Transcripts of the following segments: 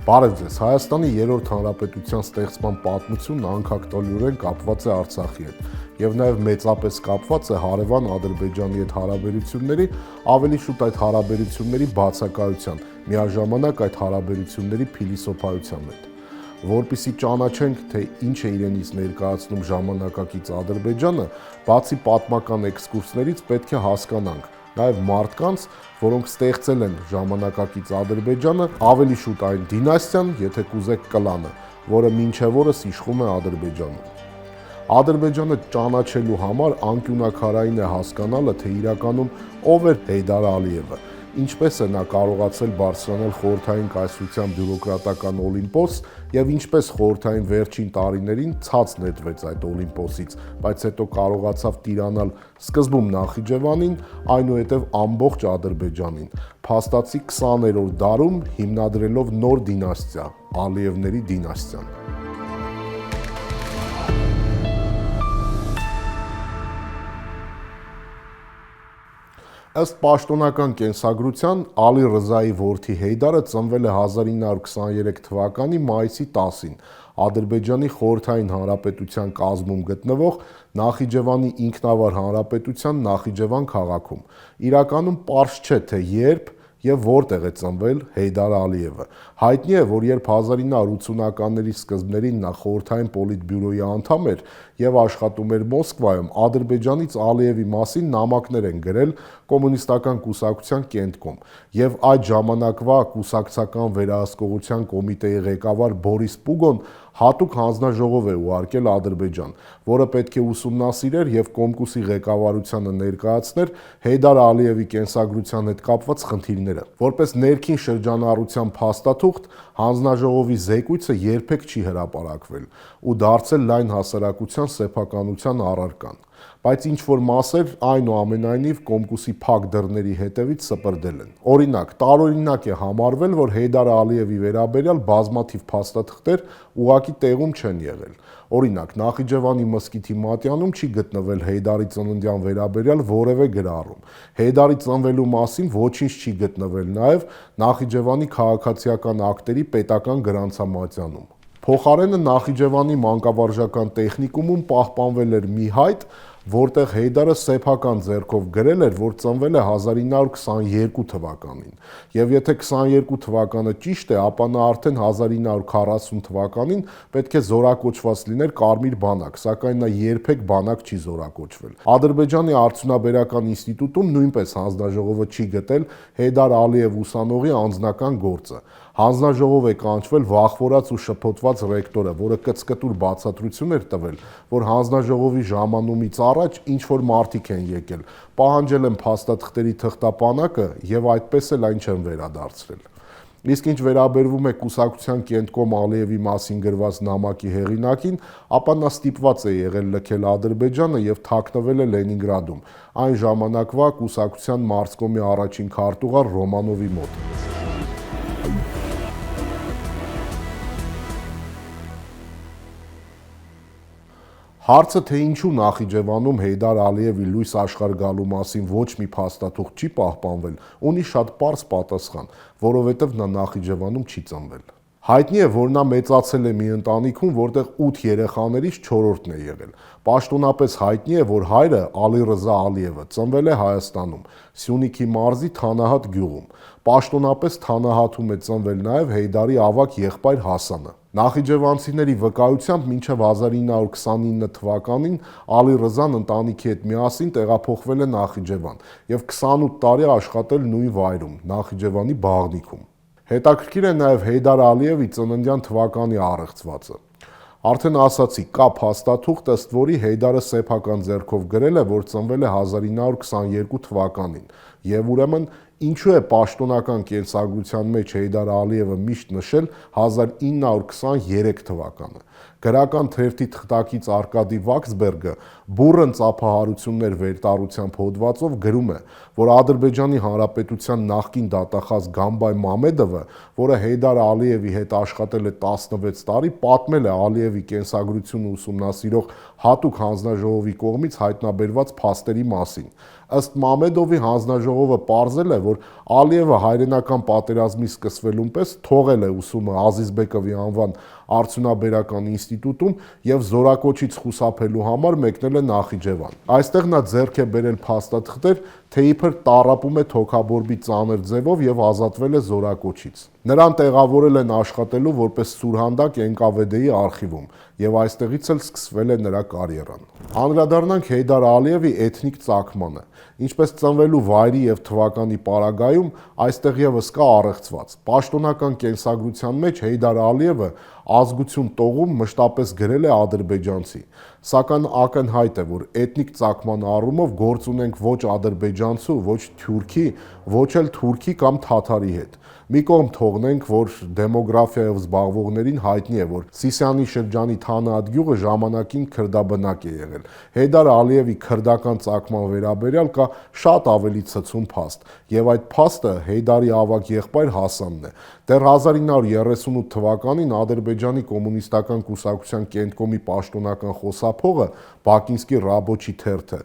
Բարև ձեզ, Հայաստանի երրորդ հանրապետության ստեղծման պատմությունն անկախտորեն կապված է Արցախի հետ եւ նաեւ մեծապես կապված է հարևան Ադրբեջանի հետ հարաբերությունների, ավելի շուտ այդ հարաբերությունների բացակայության, միաժամանակ այդ հարաբերությունների փիլիսոփայության հետ։ Որպեսզի ճանաչենք, թե ինչ է իրենից ներկայացնում ժամանակակից Ադրբեջանը, բացի պատմական էքսկուրսներից պետք է հասկանանք նաև մարդկանց, որոնք ստեղծել են ժամանակակից Ադրբեջանը, ավելի շուտ այն դինաստիան, եթե կուզեք կլանը, որը մինչև օրս իշխում է Ադրբեջանում։ Ադրբեջանը ճանաչելու համար անկյունաքարային է հասկանալը, թե իրականում ով էր Հեյդար Ալիևը, ինչպես է նա կարողացել բարձրանալ խորհրդային կայսրության բյուրոկրատական Օլիմպոս եւ ինչպես խորհրդային վերջին տարիներին ցած նետվեց այդ Օլիմպոսից, բայց հետո կարողացավ տիրանալ սկզբում Նախիջևանին, այնուհետև ամբողջ Ադրբեջանին, փաստացի 20-րդ դարում հիմնադրելով նոր դինաստիա, Ալիևների դինաստիան։ Ըստ պաշտոնական կենսագրության Ալի Ռզայի որդի Հեյդարը ծնվել է 1923 թվականի մայիսի 10-ին Ադրբեջանի խորհրդային հանրապետության կազմում գտնվող Նախիջևանի ինքնավար հանրապետության Նախիջևան քաղաքում։ Իրականում պարզ չէ, թե երբ եւ որտեղ է ծնվել Հեյդար Ալիևը։ Հայտնի է, որ երբ 1980-ականների սկզբներին նա խորհրդային պոլիտբյուրոյի անդամ էր եւ աշխատում էր Մոսկվայում, Ադրբեջանից Ալիևի մասին նամակներ են գրել կոմունիստական կուսակցության կենտկոմ եւ այդ ժամանակվա կուսակցական վերահսկողության կոմիտեի ղեկավար Բորիս Պուգոն հատուկ հանձնաժողով է ուղարկել Ադրբեջան, որը պետք է ուսումնասիրեր եւ Կոմկուսի ղեկավարությանը ներկայացներ Հեյդար Ալիևի կենսագրության հետ կապված խնդիրները։ Որպես ներքին շրջանառության փաստաթուղթ, հանձնաժողովի զեկույցը երբեք չի հրապարակվել ու դարձել լայն հասարակության սեփականության առարկան, բայց ինչ-որ մասեր այնուամենայնիվ Կոմկուսի փակ դռների հետևից սպրդել են։ Օրինակ, տարօրինակ է համարվել, որ Հեյդար Ալիևի վերաբերյալ բազմաթիվ փաստաթղթեր ուղղակի տեղում չեն եղել։ Օրինակ, Նախիջևանի մզկիթի մատյանում չի գտնվել Հեյդարի ծննդյան վերաբերյալ որևէ գրառում։ Հեյդարի ծնվելու մասին ոչինչ չի գտնվել նաև Նախիջևանի քաղաքացիական ակտերի պետական գրանցամատյանում։ Փոխարենը Նախիջևանի մանկավարժական տեխնիկումում պահպանվել էր մի հայտ, որտեղ Հեյդարը սեփական ձեռքով գրել էր, որ ծնվել է 1922 թվականին, եւ եթե 22 թվականը ճիշտ է, ապա նա արդեն 1940 թվականին պետք է զորակոչված լիներ Կարմիր բանակ, սակայն նա երբեք բանակ չի զորակոչվել։ Ադրբեջանի արդյունաբերական ինստիտուտում նույնպես հանձնաժողովը չի գտել Հեյդար Ալիև ուսանողի անձնական գործը։ Հանձնաժողով է կանչվել վախվորած ու շփոթված ռեկտորը, որը կծկտուր բացատրություն էր տվել, որ հանձնաժողովի ժամանումից առաջ ինչ-որ մարդիկ են եկել, պահանջել են փաստաթղթերի թղթապանակը եւ այդպես էլ այն չեն վերադարձրել։ Իսկ ինչ վերաբերվում է կուսակցության կենտկոմ Ալիևի մասին գրված նամակի հեղինակին, ապա նա ստիպված է եղել լքել Ադրբեջանը եւ թաքնվել է Լենինգրադում, այն ժամանակվա կուսակցության մարզկոմի առաջին քարտուղար Ռոմանովի մոտ։ Հարցը, թե ինչու Նախիջևանում Հեյդար Ալիևի լույս աշխարհ գալու մասին ոչ մի փաստաթուղթ չի պահպանվել, ունի շատ պարզ պատասխան, որովհետև նա Նախիջևանում չի ծնվել։ Հայտնի է, որ նա մեծացել է մի ընտանիքում, որտեղ 8 երեխաներից 4-րդն է եղել։ Պաշտոնապես հայտնի է, որ հայրը Ալի Ռզա Ալիևը ծնվել է Հայաստանում, Սյունիքի մարզի Թանահատ գյուղում։ Պաշտոնապես Թանահատում է ծնվել նաև Հեյդարի ավագ եղբայր Հասանը։ Նախիջևանցիների վկայությամբ մինչև 1929 թվականին Ալի Ռզան ընտանիքի հետ միասին տեղափոխվել է Նախիջևան եւ 28 տարի աշխատել նույն վայրում, Նախիջևանի Բաղնիքում։ Հետաքրքիր է նաև Հեյդար Ալիևի ծննդյան թվականի առեղծվածը։ Արդեն ասացի, կա փաստաթուղթ, ըստ որի Հեյդարը սեփական ձեռքով գրել է, որ ծնվել է 1922 թվականին, եւ ուրեմն ինչու է պաշտոնական կենսագրության մեջ Հեյդար Ալիևը միշտ նշել 1923 թվականը։ Գրական թերթի թղթակից Արկադի Վաքսբերգը բուռն ծափահարություններ վերտարությամբ հոդվածով գրում է, որ Ադրբեջանի Հանրապետության նախկին դատախազ Գամբայ Մամեդովը, որը Հեյդար Ալիևի հետ աշխատել է 16 տարի, պատմել է Ալիևի կենսագրությունը ուսումնասիրող հատուկ հանձնաժողովի կողմից հայտնաբերված փաստերի մասին։ Ըստ Մամեդովի հանձնաժողովը պարզել է, որ Ալիևը հայրենական պատերազմի սկսվելուն պես թողել է ուսումը Ազիզբեկովի անվան արդյունաբերական ինստիտուտում եւ զորակոչից խուսափելու համար մեկնել է Նախիջևան։ Այստեղ նա ձեռք է բերել փաստաթղթեր, թե իբր տառապում է թոքաբորբի ծանր ձևով եւ ազատվել է զորակոչից։ Նրան տեղավորել են աշխատելու որպես սուրհանդակ ՆԿՎԴ-ի արխիվում եւ այստեղից էլ սկսվել է նրա կարիերան։ Անդրադառնանք Հեյդար Ալիևի էթնիկ ծագմանը։ Ինչպես ծնվելու վայրի եւ թվականի պարագայում այստեղ եւս կա առեղծված։ Պաշտոնական կենսագրության մեջ Հեյդար Ալիևը ազգություն տողում մշտապես գրել է ադրբեջանցի, սակայն ակնհայտ է, որ էթնիկ ծագման առումով գործ ունենք ոչ ադրբեջանցու, ոչ թյուրքի, ոչ էլ թուրքի կամ թաթարի հետ։ Մի կողմ թողնենք, որ դեմոգրաֆիայով զբաղվողներին հայտնի է, որ Սիսիանի շրջանի Թանաատ գյուղը ժամանակին քրդաբնակ է եղել։ Հեյդար Ալիևի քրդական ծագման վերաբերյալ կա շատ ավելի ցցում փաստ, եւ այդ փաստը Հեյդարի ավագ եղբայր Հասանն է։ Դեռ 1938 թվականին Ադրբեջանի կոմունիստական կուսակցության Կենտկոմի պաշտոնական խոսափողը Բակինսկի Ռաբոչի թերթը,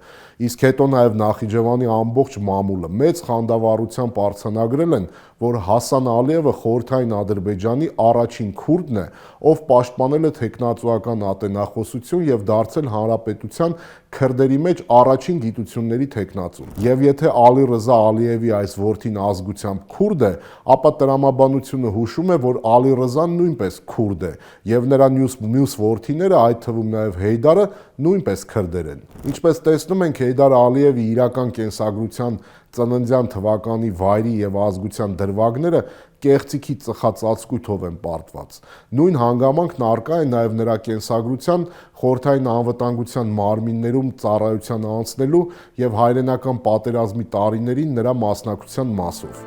իսկ հետո նաև Նախիջևանի ամբողջ մամուլը մեծ խանդավառությամբ արձանագրել են, որ Հասան Ալիևը խորհրդային Ադրբեջանի առաջին քուրդն է, ով պաշտպանել է թեկնածուական ատենախոսություն եւ դարձել հանրապետության քրդերի մեջ առաջին գիտությունների թեկնածուն։ Եվ եթե Ալի Ռզա Ալիևի այս որդին ազգությամբ քուրդ է, ապա տրամաբանությունը հուշում է, որ Ալի Ռզան նույնպես քուրդ է, եւ նրա մյուս որդիները, այդ թվում նաեւ Հեյդարը, նույնպես քրդեր են։ Ինչպես տեսնում ենք, Հեյդար Ալիևի իրական կենսագրության ծննդյան թվականի վայրի եւ ազգության դրվագները կեղծիքի ծխածածկույթով են պարտված։ Նույն հանգամանքն առկա է նաև նրա կենսագրության խորհրդային անվտանգության մարմիններում ծառայության անցնելու եւ հայրենական պատերազմի տարիներին նրա մասնակցության մասով։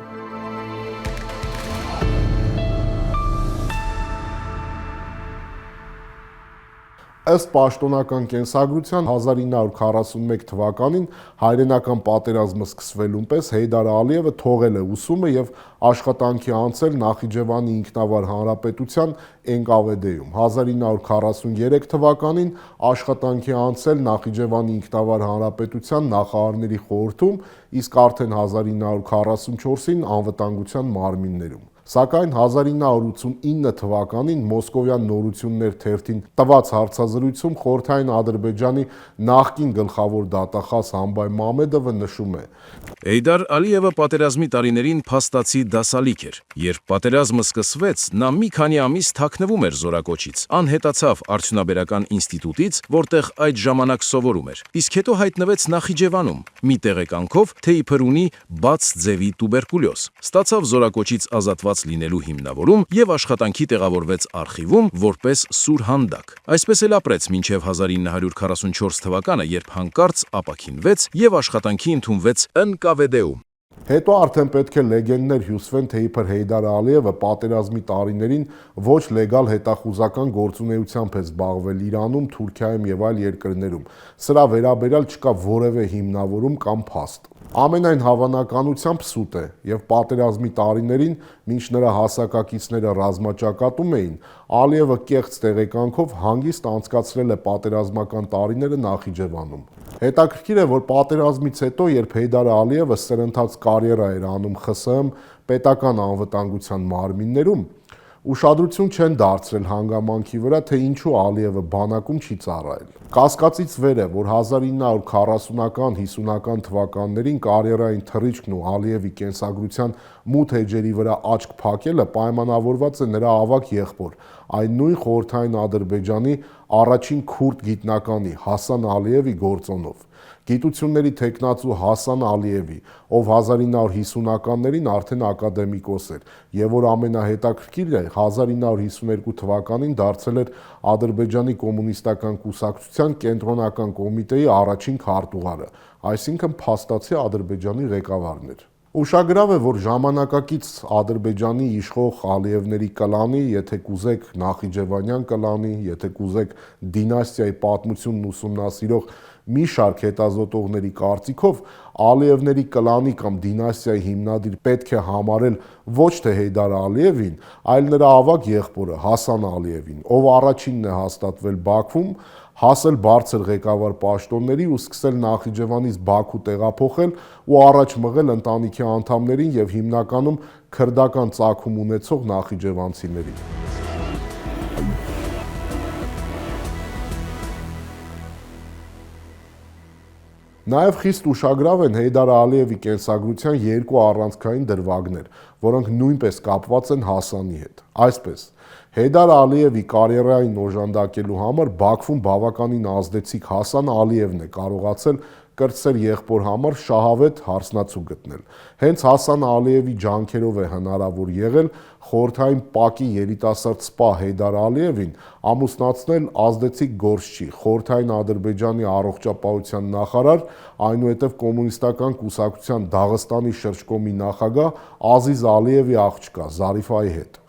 Ըստ պաշտոնական կենսագրության 1941 թվականին հայրենական պատերազմը սկսվելուն պես Հեյդար Ալիևը թողել է ուսումը եւ աշխատանքի անցել Նախիջևանի ինքնավար հանրապետության ՆԿՎԴ-ում։ 1943 թվականին աշխատանքի անցել Նախիջևանի ինքնավար հանրապետության նախարարների խորհրդում, իսկ արդեն 1944-ին անվտանգության մարմիններում։ Սակայն 1989 թվականին Մոսկովյան նորություններ թերթին տված հարցազրույցում խորհրդային Ադրբեջանի նախկին գլխավոր դատախազ Համբայ Մամեդովը նշում է. Հեյդար Ալիևը պատերազմի տարիներին փաստացի դասալիկ էր։ Երբ պատերազմը սկսվեց, նա մի քանի ամիս թաքնվում էր զորակոչից, անհետացավ արդյունաբերական ինստիտուտից, որտեղ այդ ժամանակ սովորում էր, իսկ հետո հայտնվեց Նախիջևանում, մի տեղեկանքով, թե իբր ունի բաց ձևի տուբերկուլյոզ։ Ստացավ զորակոչից ազատված լինելու հիմնավորում եւ աշխատանքի տեղավորվեց արխիվում որպես սուրհանդակ։ Այսպես էլ ապրեց մինչև 1944 թվականը, երբ հանկարծ ապաքինվեց եւ աշխատանքի ընդունվեց ՆԿՎԴ-ում։ Հետո արդեն պետք է լեգենդներ հյուսվեն, թե իբր Հեյդար Ալիևը պատերազմի տարիներին ոչ լեգալ հետախուզական գործունեությամբ է զբաղվել Իրանում, Թուրքիայում եւ այլ երկրներում։ Սրա վերաբերյալ չկա որևէ հիմնավորում կամ փաստ։ Ամենայն հավանականությամբ սուտ է եւ պատերազմի տարիներին, մինչ նրա հասակակիցները ռազմաճակատում էին, Ալիևը կեղծ տեղեկանքով հանգիստ անցկացրել է պատերազմական տարիները Նախիջևանում։ Հետաքրքիր է, որ պատերազմից հետո, երբ Հեյդար Ալիևը սրընթաց կարիերա էր անում ԽՍՀՄ պետական անվտանգության մարմիններում, ուշադրություն չեն դարձրել հանգամանքի վրա, թե ինչու Ալիևը բանակում չի ծառայել։ Կասկածից վեր է, որ 1940-ական, 50-ական թվականներին կարիերային թռիչքն ու Ալիևի կենսագրության մութ էջերի վրա աչք փակելը պայմանավորված է նրա ավագ եղբոր, այն նույն խորհրդային Ադրբեջանի առաջին քուրդ գիտնականի Հասան Ալիևի գործոնով։ Գիտությունների թեկնածու Հասան Ալիևի, ով 1950-ականներին արդեն ակադեմիկոս էր, եւ որ ամենահետաքրքիրն է, 1952 թվականին դարձել էր Ադրբեջանի կոմունիստական կուսակցության կենտրոնական կոմիտեի առաջին քարտուղարը, այսինքն փաստացի Ադրբեջանի ղեկավարն էր։ Ուշագրավ է, որ ժամանակակից Ադրբեջանի իշխող Ալիևների կլանի, եթե կուզեք Նախիջևանյան կլանի, եթե կուզեք դինաստիայի պատմությունն ուսումնասիրող մի շարք հետազոտողների կարծիքով, Ալիևների կլանի կամ դինաստիայի հիմնադիր պետք է համարել ոչ թե Հեյդար Ալիևին, այլ նրա ավագ եղբորը Հասան Ալիևին, ով առաջինն է հաստատվել Բաքվում, հասել բարձր ղեկավար պաշտոնների ու սկսել Նախիջևանից Բաքու տեղափոխել ու առաջ մղել ընտանիքի անդամներին եւ հիմնականում քրդական ծագում ունեցող նախիջևանցիներին։ Նաև խիստ ուշագրավ են Հեյդար Ալիևի կենսագրության երկու առանցքային դրվագներ, որոնք նույնպես կապված են Հասանի հետ։ Այսպես, Հեյդար Ալիևի կարիերային օժանդակելու համար Բաքվում բավականին ազդեցիկ Հասան Ալիևն է կարողացել կրտսեր եղբոր համար շահավետ հարսնացու գտնել։ Հենց Հասան Ալիևի ջանքերով է հնարավոր եղել խորհրդային ՊԱԿ-ի երիտասարդ սպա Հեյդար Ալիևին ամուսնացնել ազդեցիկ գործչի, խորհրդային Ադրբեջանի առողջապահության նախարար, այնուհետև կոմունիստական կուսակցության Դաղստանի շրջկոմի նախագահ Ազիզ Ալիևի աղջկա Զարիֆայի հետ։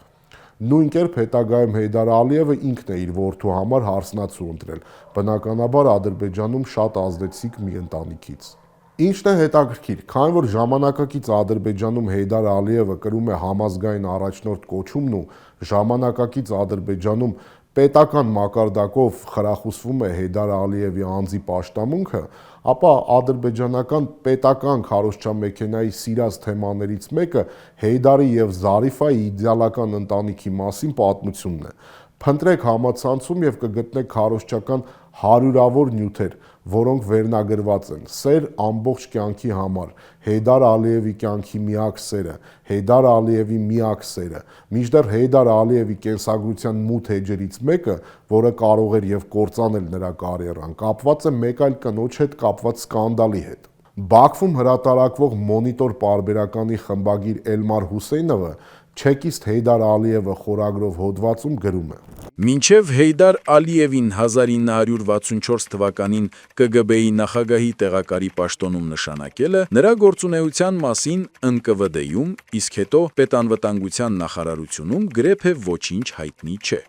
Նույն կերպ հետագայում Հեյդար Ալիևը ինքն է իր որդու համար հարսնացու ընտրել, բնականաբար Ադրբեջանում շատ ազդեցիկ մի ընտանիքից։ Ինչն է հետաքրքիր, քանի որ ժամանակակից Ադրբեջանում Հեյդար Ալիևը կրում է համազգային առաջնորդ կոչումն ու ժամանակակից Ադրբեջանում պետական մակարդակով խրախուսվում է Հեյդար Ալիևի անձի պաշտամունքը, ապա ադրբեջանական պետական քարոզչամեքենայի սիրած թեմաներից մեկը Հեյդարի եւ Զարիֆայի իդեալական ընտանիքի մասին պատմությունն է։ Փնտրեք համացանցում եւ կգտնեք քարոզչական հարյուրավոր նյութեր, որոնք վերնագրված են սեր ամբողջ կյանքի համար, Հեյդար Ալիևի կյանքի միակ սերը, Հեյդար Ալիևի միակ սերը, մինչդեռ Հեյդար Ալիևի կենսագրության մութ էջերից մեկը, որը կարող էր եւ կործանել նրա կարիերան, կապված է մեկ այլ կնոջ հետ կապված սկանդալի հետ։ Բաքվում հրատարակվող Մոնիտոր պարբերականի խմբագիր Էլմար Հուսեյնովը չեկիստ Հեյդար Ալիևը խորագրով հոդվածում գրում է. Մինչև Հեյդար Ալիևին 1964 թվականին ԿԳԲ-ի նախագահի տեղակալի պաշտոնում նշանակելը նրա գործունեության մասին ՆԿՎԴ-ում, իսկ հետո պետանվտանգության նախարարությունում գրեթե ոչինչ հայտնի չէ։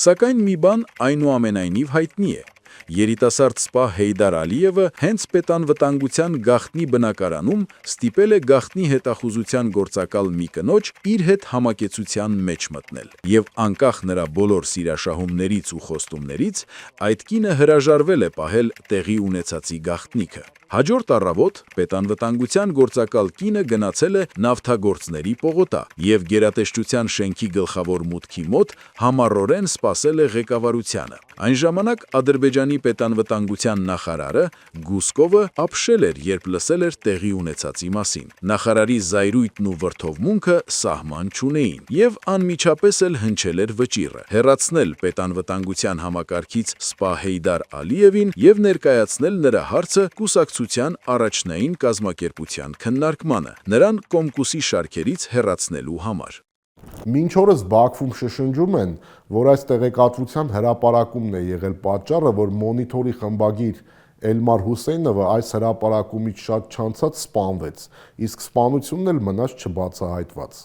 Սակայն մի բան այնուամենայնիվ հայտնի է։ Երիտասարդ սպա Հեյդար Ալիևը հենց պետանվտանգության գաղտնի բնակարանում ստիպել է գաղտնի հետախուզության գործակալ մի կնոջ իր հետ համակեցության մեջ մտնել։ Եվ անկախ նրա բոլոր սիրաշահումներից ու խոստումներից, այդ կինը հրաժարվել է պահել տեղի ունեցածի գաղտնիքը։ Հաջորդ առավոտ պետանվտանգության գործակալ կինը գնացել է նավթագործների պողոտա եւ գերատեսչության շենքի գլխավոր մուտքի մոտ համառորեն սպասել է ղեկավարությանը։ Այն ժամանակ Ադրբեջանի պետանվտանգության նախարարը Գուսկովը ապշել էր, երբ լսել էր տեղի ունեցածի մասին։ Նախարարի զայրույթն ու վրդովմունքը սահման չունեին եւ անմիջապես էլ հնչել էր վճիռը՝ հեռացնել պետանվտանգության համակարգից սպա Հեյդար Ալիևին եւ ներկայացնել նրա հարցը կուսակցության առաջնային կազմակերպության քննարկմանը, նրան Կոմկուսի շարքերից հեռացնելու համար։ Մինչ օրս Բաքվում շշնջում են, որ այս տեղեկատվության հրապարակումն է եղել պատճառը, որ Մոնիտորի խմբագիր Էլմար Հուսեյնովը այս հրապարակումից շատ չանցած սպանվեց, իսկ սպանությունն էլ մնաց չբացահայտված։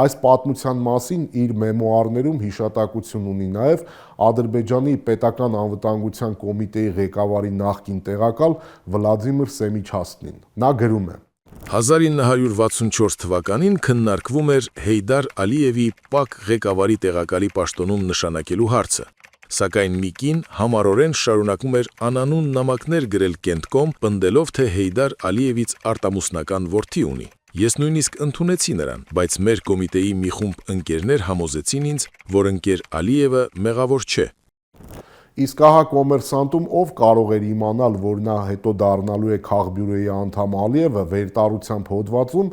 Այս պատմության մասին իր մեմուարներում հիշատակություն ունի նաև Ադրբեջանի պետական անվտանգության կոմիտեի ղեկավարի նախկին տեղակալ Վլադիմիր Սեմիչաստին։ Նա գրում է. 1964 թվականին քննարկվում էր Հեյդար Ալիևի ՊԱԿ ղեկավարի տեղակալի պաշտոնում նշանակելու հարցը, սակայն մի կին համառորեն շարունակում էր անանուն նամակներ գրել Կենտկոմ, պնդելով, թե Հեյդար Ալիևից արտամուսնական որդի ունի։ Ես նույնիսկ ընդունեցի նրան, բայց մեր կոմիտեի մի խումբ ընկերներ համոզեցին ինձ, որ ընկեր Ալիևը մեղավոր չէ։ Իսկ ահա Կոմերսանտում ով կարող էր իմանալ, որ նա հետո դառնալու է քաղբյուրոյի անդամ Ալիևը, վերտարությամբ հոդվածում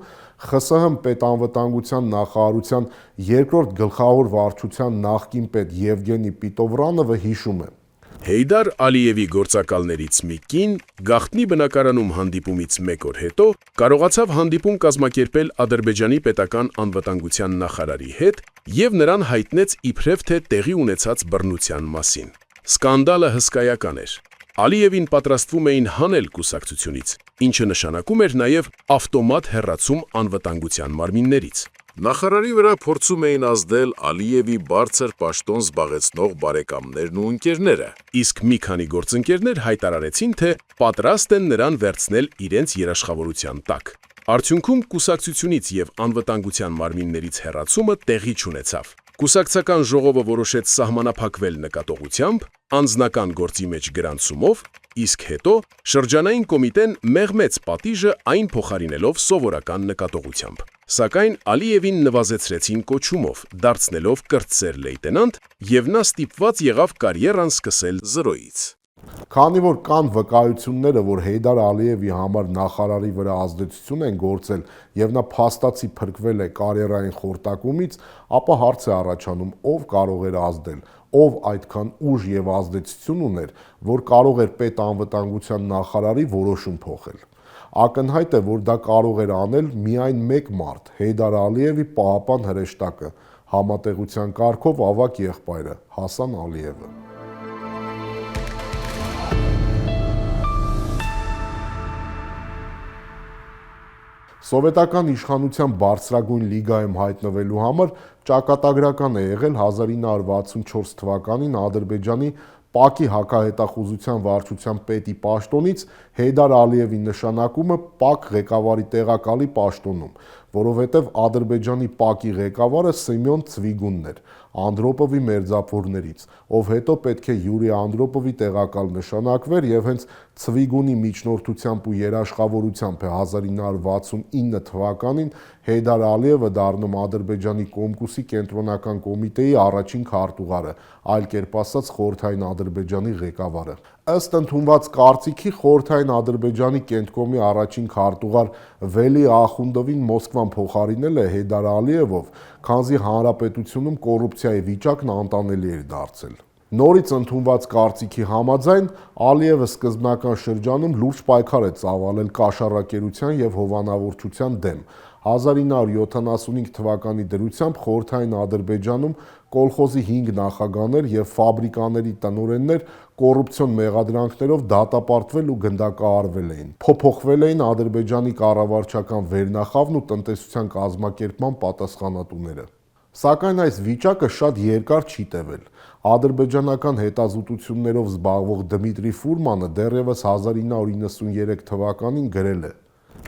ԽՍՀՄ պետանվտանգության նախարարության երկրորդ գլխավոր վարչության նախկին պետ Եվգենի Պիտովրանովը հիշում է. Հեյդար Ալիևի գործակալներից մի կին գաղտնի բնակարանում հանդիպումից մեկ օր հետո կարողացավ հանդիպում կազմակերպել Ադրբեջանի պետական անվտանգության նախարարի հետ եւ նրան հայտնեց իբրև թե տեղի ունեցած բռնության մասին։ Սկանդալը հսկայական էր։ Ալիևին պատրաստվում էին հանել կուսակցությունից, ինչը նշանակում էր նաև ավտոմատ հեռացում անվտանգության մարմիններից։ Նախարարի վրա փորձում էին ազդել Ալիևի բարձր պաշտոն զբաղեցնող բարեկամներն ու ընկերները։ Իսկ մի քանի գործընկերներ հայտարարեցին, թե պատրաստ են նրան վերցնել իրենց երաշխավորության տակ։ Արդյունքում կուսակցությունից եւ անվտանգության մարմիններից հեռացումը տեղի չունեցավ։ Կուսակցական ժողովը որոշեց սահմանափակվել նկատողությամբ, անձնական գործի մեջ գրանցումով, իսկ հետո շրջանային կոմիտեն մեղմեց պատիժը այն փոխարինելով սովորական նկատողությամբ։ Սակայն Ալիևին նվազեցրեցին կոչումով, դարձնելով կրտսեր լեյտենանտ, եւ նա ստիպված եղավ կարիերան սկսել զրոյից։ Քանի որ կան վկայությունները, որ Հեյդար Ալիևի համար նախարարի վրա ազդեցություն են գործել եւ նա փաստացի փրկվել է կարիերային խորտակումից, ապա հարց է առաջանում, ով կարող էր ազդել, ով այդքան ուժ եւ ազդեցություն ուներ, որ կարող էր պետանվտանգության նախարարի որոշում փոխել։ Ակնհայտ է, որ դա կարող էր անել միայն մեկ մարդ՝ Հեյդար Ալիևի պահապան հրեշտակը, համատեղության կարգով ավագ եղբայրը՝ Հասան Ալիևը։ Սովետական իշխանության բարձրագույն լիգայում հայտնվելու համար ճակատագրական է եղել 1964 թվականին Ադրբեջանի ՊԱԿ-ի հակահետախուզության վարչության պետի պաշտոնից Հեյդար Ալիևի նշանակումը ՊԱԿ ղեկավարի տեղակալի պաշտոնում, որովհետև Ադրբեջանի ՊԱԿ-ի ղեկավարը Սեմյոն Ցվիգունն էր, Անդրոպովի մերձափորներից, ով հետո պետք է Յուրի Անդրոպովի տեղակալ նշանակվեր եւ հենց Ցվիգունի միջնորդությամբ ու երաշխավորությամբ է 1969 թվականին Հեյդար Ալիևը դառնում Ադրբեջանի Կոմկուսի կենտրոնական կոմիտեի առաջին քարտուղարը, այլ կերպ ասած Խորհրդային Ադրբեջանի ղեկավարը։ Ըստ ընդունված կարծիքի Խորհրդային Ադրբեջանի կենտկոմի առաջին քարտուղար Վելի Ախունդովին Մոսկվան փոխարինել է Հեյդար Ալիևով, քանզի հանրապետությունում կոռուպցիայի վիճակն անտանելի էր դարձել։ Նորից ընդունված կարծիքի համաձայն Ալիևը սկզբնական շրջանում լուրջ պայքար է ծավալել կաշառակերության եւ հովանավորչության դեմ։ 1975 թվականի դրությամբ Խորհրդային Ադրբեջանում կոլխոզի 5 նախագահներ եւ ֆաբրիկաների տնօրեններ կոռուպցիոն մեղադրանքներով դատապարտվել ու գնդակահարվել էին։ Փոփոխվել էին Ադրբեջանի կառավարչական վերնախավն ու տնտեսության կազմակերպման պատասխանատուները։ Սակայն այս վիճակը շատ երկար չի տևել։ Ադրբեջանական հետազոտություններով զբաղվող Դմիտրի Ֆուրմանը դեռևս 1993 թվականին գրել է.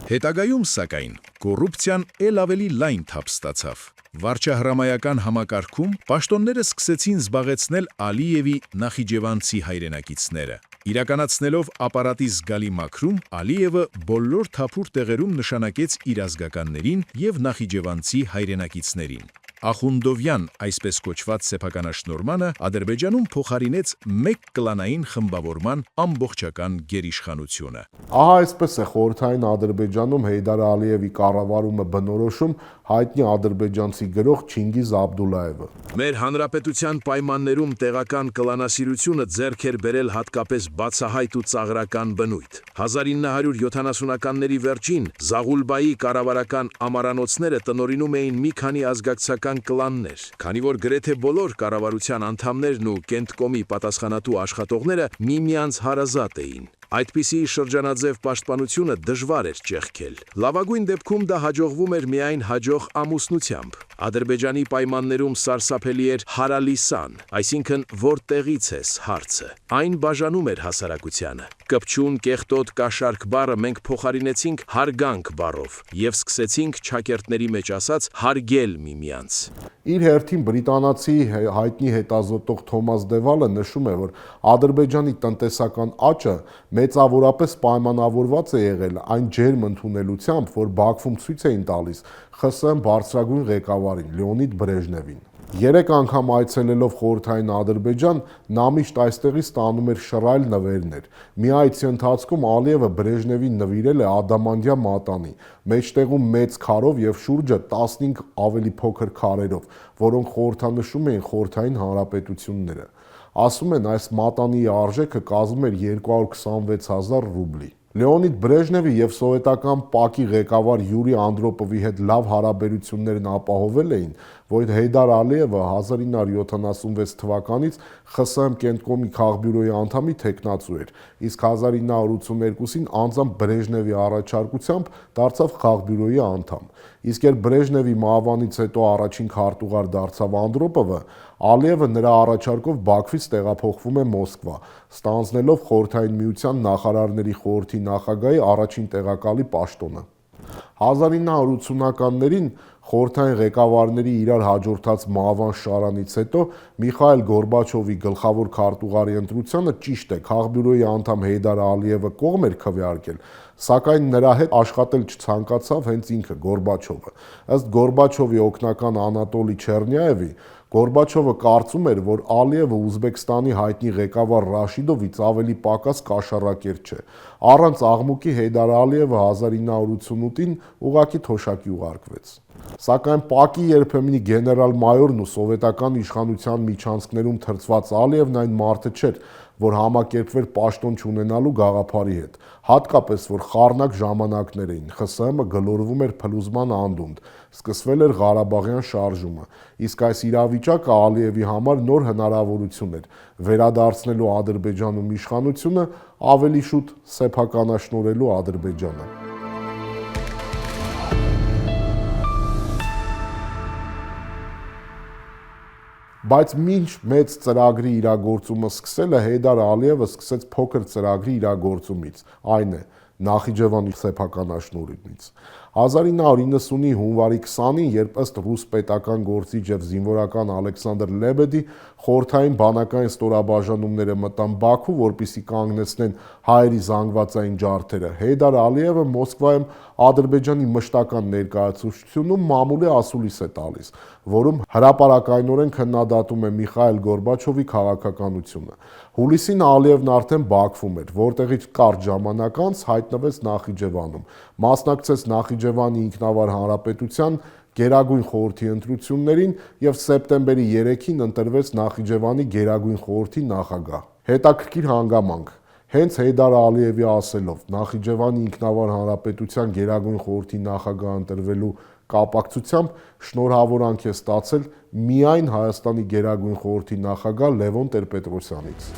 Հետագայում, սակայն, կոռուպցիան ել ավելի լայն թափ ստացավ։ Վարչահրամայական համակարգում պաշտոնները սկսեցին զբաղեցնել Ալիևի նախիջևանցի հայրենակիցները։ Իրականացնելով ապարատի զգալի մաքրում, Ալիևը բոլոր թափուր տեղերում նշանակեց իր ազգականներին եւ նախիջևանցի հայրենակիցներին։ Ախունդովյան, այսպես կոչված սեփականաշնորհմանը Ադրբեջանում փոխարինեց մեկ կլանային խմբավորման ամբողջական գերիշխանությունը։ Ահա այսպես է Խորհրդային Ադրբեջանում Հեյդար Ալիևի կառավարումը բնորոշում հայտնի ադրբեջանցի գրող Չինգիզ Աբդուլլայևը։ Մեր հանրապետության պայմաններում տեղական կլանասիրությունը ձեռք էր բերել հատկապես բացահայտ ու ծաղրական բնույթ։ 1970-ականների վերջին Զաղուլբայի կառավարական ամարանոցները տնօրինում էին մի քանի ազգակցական կլաններ, քանի որ գրեթե բոլոր կառավարության անդամներն ու կենտկոմի պատասխանատու աշխատողները միմյանց հարազատ էին։ Այդպիսի շրջանաձև պաշտպանությունը դժվար էր ճեղքել։ Լավագույն դեպքում դա հաջողվում էր միայն հաջող ամուսնությամբ։ Ադրբեջանի պայմաններում սարսափելի էր հարալիսան, այսինքն որտեղից ես հարցը։ Այն բաժանում էր հասարակությանը։ Կպչուն, կեղտոտ, կաշառք բառը մենք փոխարինեցինք հարգանք բառով եւ սկսեցինք ճակերտների մեջ ասած հարգել միմյանց։ Իր հերթին բրիտանացի հայտնի հետազոտող Թոմաս Դևալը նշում է, որ Ադրբեջանի տնտեսական աճը մեծավորապես պայմանավորված է եղել այն ջերմ ընդունելությամբ, որ Բաքվում ցույց էին տալիս ԽՍՀՄ բարձրագույն ղեկավարին Լեոնիդ Բրեժնևին։ 3 անգամ այցելելով Խորհրդային Ադրբեջան, նա միշտ այստեղից ստանում էր շռայլ նվերներ։ Մի այցի ընթացքում Ալիևը Բրեժնևին նվիրել է ադամանդյա մատանի, մեջտեղում մեծ քարով եւ շուրջը 15 ավելի փոքր քարերով, որոնք խորհրդանշում էին Խորհրդային Հանրապետությունները։ Ասում են, այս մատանիի արժեքը կազմում էր 226,000 ռուբլի։ Լեոնիդ Բրեժնևի եւ սովետական ՊԱԿ-ի ղեկավար Յուրի Անդրոպովի հետ լավ հարաբերություններն ապահովել էին, որ Հեյդար Ալիևը 1976 թվականից ԽՍՀՄ Կենտկոմի քաղբյուրոյի անդամի թեկնածու էր, իսկ 1982-ին անձամբ Բրեժնևի առաջարկությամբ դարձավ քաղբյուրոյի անդամ։ Իսկ երբ Բրեժնևի մահվանից հետո առաջին քարտուղար դարձավ Անդրոպովը, Ալիևը նրա առաջարկով Բաքվից տեղափոխվում է Մոսկվա, ստանձնելով Խորհրդային Միության նախարարների խորհրդի նախագահի առաջին տեղակալի պաշտոնը։ 1980-ականներին խորհրդային ղեկավարների իրար հաջորդած մահվան շարանից հետո Միխայիլ Գորբաչովի գլխավոր քարտուղարի ընտրությանը ճիշտ է, քաղբյուրոյի անդամ Հեյդար Ալիևը կողմ էր քվեարկել, սակայն նրա հետ աշխատել չցանկացավ հենց ինքը Գորբաչովը։ Ըստ Գորբաչովի օգնական Անատոլի Չեռնյաևի, Գորբաչովը կարծում էր, որ Ալիևը Ուզբեկստանի հայտնի ղեկավար Ռաշիդովից ավելի պակաս կաշառակերտ չէ։ Առանց աղմուկի Հեյդար Ալիևը 1988-ին ուղղակի թոշակի ուղարկվեց։ Սակայն ՊԱԿ-ի երբեմնի գեներալ-մայորն ու սովետական իշխանության միջանցքներում թրծված Ալիևն այն մարդը չէր, որ համակերպվեր պաշտոն չունենալու գաղափարի հետ, հատկապես որ խառնակ ժամանակներ էին, ԽՍՀՄ գլորվում էր փլուզման անդունդ, սկսվել էր Ղարաբաղյան շարժումը, իսկ այս իրավիճակը Ալիևի համար նոր հնարավորություն էր վերադարձնելու Ադրբեջանում իշխանությունը, ավելի շուտ սեփականաշնորհելու Ադրբեջանը։ Բայց մինչ մեծ ծրագրի իրագործումը սկսելը Հեյդար Ալիևը սկսեց փոքր ծրագրի իրագործումից, այն է Նախիջևանի սեփականաշնորհումից։ 1990-ի հունվարի 20-ին, երբ ըստ ռուս պետական գործիչ եւ զինվորական Ալեքսանդր Լեբեդի խորհրդային բանակային ստորաբաժանումները մտան Բաքու, որպեսզի կանգնեցնեն հայերի զանգվածային ջարդերը, Հեյդար Ալիևը Մոսկվայում Ադրբեջանի մշտական ներկայացուցչությունում մամուլի ասուլիս է տալիս, որում հրապարակայնորեն քննադատում է Միխայիլ Գորբաչովի քաղաքականությունը։ Հուլիսին Ալիևն արդեն Բաքվում էր, որտեղից կարճ ժամանակ անց հայտնվեց Նախիջևանում, մասնակցեց Նախիջևանի ինքնավար հանրապետության Գերագույն խորհրդի ընտրություններին եւ սեպտեմբերի 3-ին ընտրվեց Նախիջևանի Գերագույն խորհրդի նախագահ։ Հետաքրքիր հանգամանք։ Հենց Հեյդար Ալիևի ասելով Նախիջևանի ինքնավար հանրապետության Գերագույն խորհրդի նախագահ ընտրվելու կապակցությամբ շնորհավորանք է ստացել միայն Հայաստանի Գերագույն խորհրդի նախագահ Լևոն Տեր-Պետրոսյանից։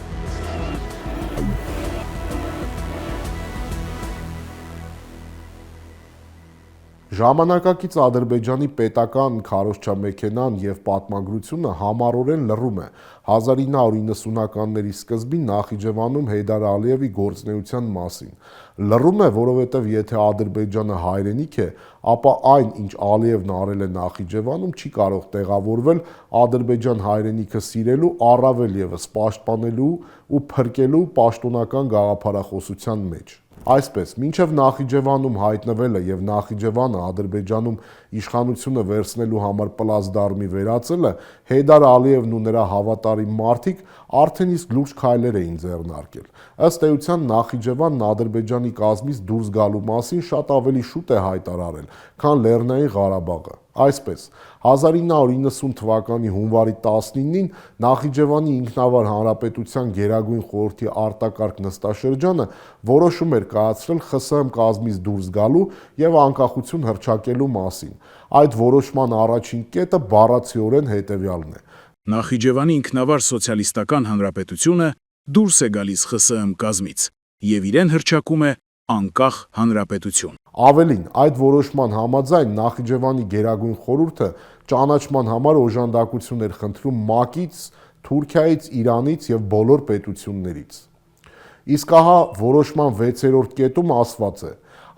Ժամանակակից Ադրբեջանի պետական քարոզչամեքենան եւ պատմագրությունը համառորեն լռում է 1990-ականների սկզբին Նախիջևանում Հեյդար Ալիևի գործունեության մասին։ Լռում է, որովհետեւ եթե Ադրբեջանը հայրենիք է, ապա այն, ինչ Ալիևն արել է Նախիջևանում, չի կարող տեղավորվել Ադրբեջան հայրենիքը սիրելու, առավել եւս պաշտպանելու ու փրկելու պաշտոնական գաղափարախոսության մեջ։ Այսպես, մինչև Նախիջևանում հայտնվելը եւ Նախիջևանը Ադրբեջանում իշխանությունը վերցնելու համար պլազդարմի վերածելը, Հեյդար Ալիևն ու նրա հավատարիմ մարդիկ արդեն իսկ լուրջ քայլեր էին ձեռնարկել։ Ըստ էության Նախիջևանն Ադրբեջանի կազմից դուրս գալու մասին շատ ավելի շուտ է հայտարարել, քան Լեռնային Ղարաբաղը։ Այսպես, 1990 թվականի հունվարի 19-ին Նախիջևանի ինքնավար հանրապետության Գերագույն խորհրդի արտակարգ նստաշրջանը որոշում էր կայացրել ԽՍՀՄ կազմից դուրս գալու եւ անկախություն հռչակելու մասին։ Այդ որոշման առաջին կետը բառացիորեն հետեւյալն է. Նախիջևանի ինքնավար սոցիալիստական հանրապետությունը դուրս է գալիս ԽՍՀՄ կազմից եւ իրեն հռչակում է անկախ հանրապետություն։ Ավելին, այդ որոշման համաձայն Նախիջևանի Գերագույն խորհուրդը ճանաչման համար օժանդակություն էր խնդրում ՄԱԿ-ից, Թուրքիայից, Իրանից եւ բոլոր պետություններից։ Իսկ ահա որոշման 6-րդ կետում ասված է.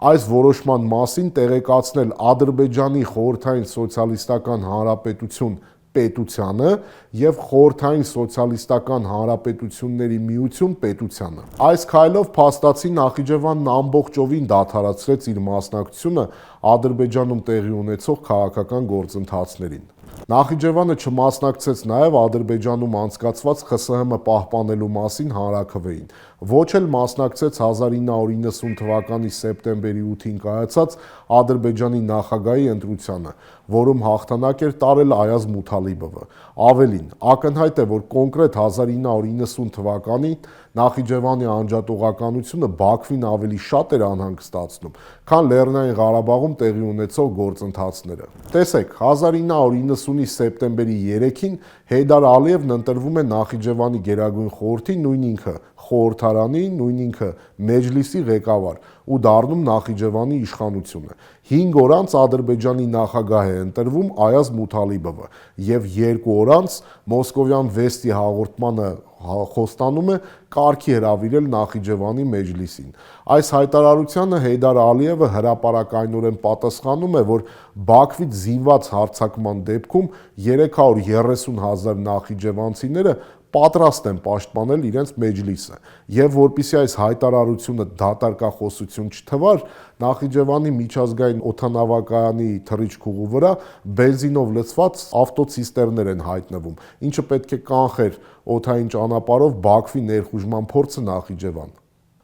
այս որոշման մասին տեղեկացնել Ադրբեջանի խորհրդային սոցիալիստական հանրապետություն պետությանը եւ Խորհրդային սոցիալիստական հանրապետությունների միություն պետությանը։ Այս քայլով փաստացի Նախիջևանն ամբողջովին դադարեցրեց իր մասնակցությունը Ադրբեջանում տեղի ունեցող քաղաքական գործընթացներին։ Նախիջևանը չմասնակցեց նաև Ադրբեջանում անցկացված ԽՍՀՄ պահպանելու մասին հանրաքվեին, Ոչ էլ մասնակցեց 1990 թվականի սեպտեմբերի 8-ին կայացած Ադրբեջանի նախագահի ընտրությանը, որում հաղթանակ էր տարել Այազ Մութալիբովը։ Ավելին, ակնհայտ է, որ կոնկրետ 1990 թվականին Նախիջևանի անջատողականությունը Բաքվին ավելի շատ էր անհանգստացնում, քան Լեռնային Ղարաբաղում տեղի ունեցող գործընթացները։ Տեսեք, 1990-ի սեպտեմբերի 3-ին Հեյդար Ալիևն ընտրվում է Նախիջևանի Գերագույն խորհրդի նույն ինքը խորհրդարանի, նույն ինքը Մեջլիսի ղեկավար ու դառնում Նախիջևանի իշխանությունը։ 5 օր անց Ադրբեջանի նախագահ է ընտրվում Այազ Մութալիբովը եւ 2 օր անց Մոսկովյան Վեստի հաղորդմանը խոստանում է կարգի հրավիրել Նախիջևանի Մեջլիսին։ Այս հայտարարությանը Հեյդար Ալիևը հրապարակայնորեն պատասխանում է, որ Բաքվից զինված հարձակման դեպքում 330,000 նախիջևանցիները պատրաստ են պաշտպանել իրենց Մեջլիսը, եւ որպեսզի այս հայտարարությունը դատարկախոսություն չթվար, Նախիջևանի միջազգային օդանավակայանի թռիչքուղու վրա բենզինով լցված ավտոցիստերներ են հայտնվում, ինչը պետք է կանխեր օդային ճանապարհով Բաքվի ներխուժման փորձը Նախիջևան։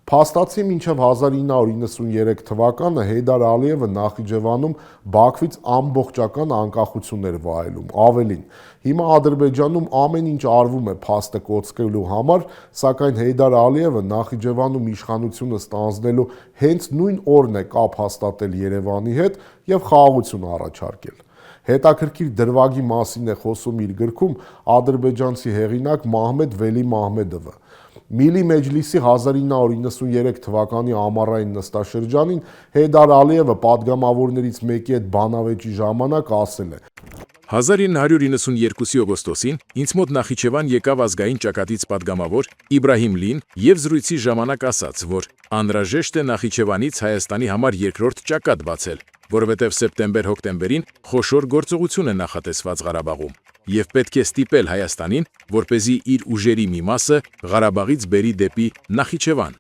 Փաստացի մինչև 1993 թվականը Հեյդար Ալիևը Նախիջևանում Բաքվից ամբողջական անկախություն էր վայելում։ Ավելին, հիմա Ադրբեջանում ամեն ինչ արվում է փաստը կոծկելու համար, սակայն Հեյդար Ալիևը Նախիջևանում իշխանությունը ստանձնելու հենց նույն օրն է կապ հաստատել Երևանի հետ եւ խաղաղություն առաջարկել։ Հետաքրքիր դրվագի մասին է խոսում իր գրքում ադրբեջանցի հեղինակ Մահմեդ Վելի Մահմեդովը։ Միլի Մեջլիսի 1993 թվականի ամառային նստաշրջանին Հեյդար Ալիևը պատգամավորներից մեկի հետ բանավեճի ժամանակ ասել է. 1992-ի օգոստոսին ինձ մոտ Նախիջևան եկավ ազգային ճակատից պատգամավոր Իբրահիմ Լին եւ զրույցի ժամանակ ասաց, որ անհրաժեշտ է Նախիջևանից Հայաստանի համար երկրորդ ճակատ բացել, որովհետեւ սեպտեմբեր-հոկտեմբերին խոշոր գործողություն է նախատեսված Ղարաբաղում եւ պետք է ստիպել Հայաստանին, որպեսզի իր ուժերի մի մասը Ղարաբաղից բերի դեպի Նախիջևան։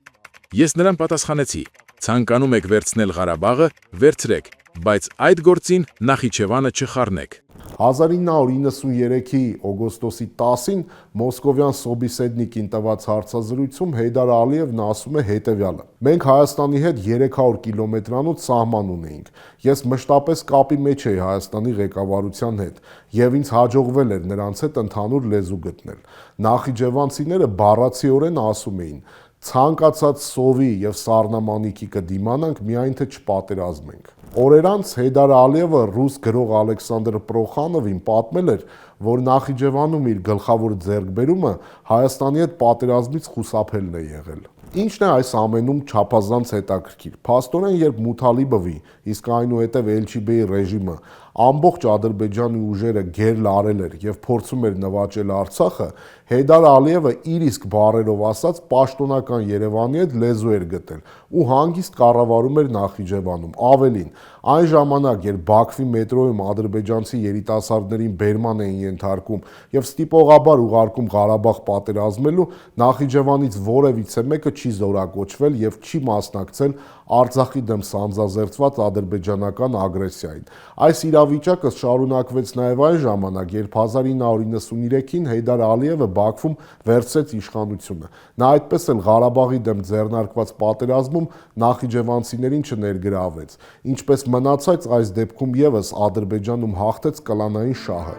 Ես նրան պատասխանեցի. ցանկանում եք վերցնել Ղարաբաղը, վերցրեք, բայց այդ գործին Նախիջևանը չխառնեք։ 1993-ի օգոստոսի 10-ին Մոսկովյան Սոբիսեդնիկին տված հարցազրույցում Հեյդար Ալիևն ասում է հետևյալը. «Մենք Հայաստանի հետ 300 կիլոմետրանոց սահման ունեինք։ Ես մշտապես կապի մեջ էի Հայաստանի ղեկավարության հետ եւ ինձ հաջողվել էր նրանց հետ ընդհանուր լեզու գտնել։ Նախիջևանցիները բառացիորեն ասում էին. ցանկացած սովի եւ սառնամանիքի կդիմանանք, միայն թե չպատերազմենք»։ Օրեր անց Հեյդար Ալիևը ռուս գրող Ալեքսանդր Պրոխանովին պատմել էր, որ Նախիջևանում իր գլխավոր ձեռքբերումը Հայաստանի հետ պատերազմից խուսափելն է եղել։ Ինչն է այս ամենում չափազանց հետաքրքիր։ Փաստորեն, երբ Մութալիբովի, իսկ այնուհետև Էլչիբեի ռեժիմը ամբողջ Ադրբեջանի ուժերը գերլարել էր եւ փորձում էր նվաճել Արցախը, Հեյդար Ալիևը իր իսկ բառերով ասած պաշտոնական Երևանի հետ լեզու էր գտել ու հանգիստ կառավարում էր Նախիջևանում։ Ավելին, այն ժամանակ, երբ Բաքվի մետրոյում ադրբեջանցի երիտասարդներին բերման էին ենթարկում եւ ստիպողաբար ուղարկում Ղարաբաղ պատերազմելու, Նախիջևանից որևիցե մեկը չի զորակոչվել եւ չի մասնակցել Արցախի դեմ սանձազերծված ադրբեջանական ագրեսիային։ Այս իրավիճակը շարունակվեց նաեւ այն ժամանակ, երբ 1993-ին Հեյդար Ալիևը Բաքվում վերցրեց իշխանությունը։ Նա այդպես էլ Ղարաբաղի դեմ ձեռնարկված պատերազմում նախիջևանցիներին չներգրավեց, ինչպես մնացած այս դեպքում եւս Ադրբեջանում հաղթեց կլանային շահը։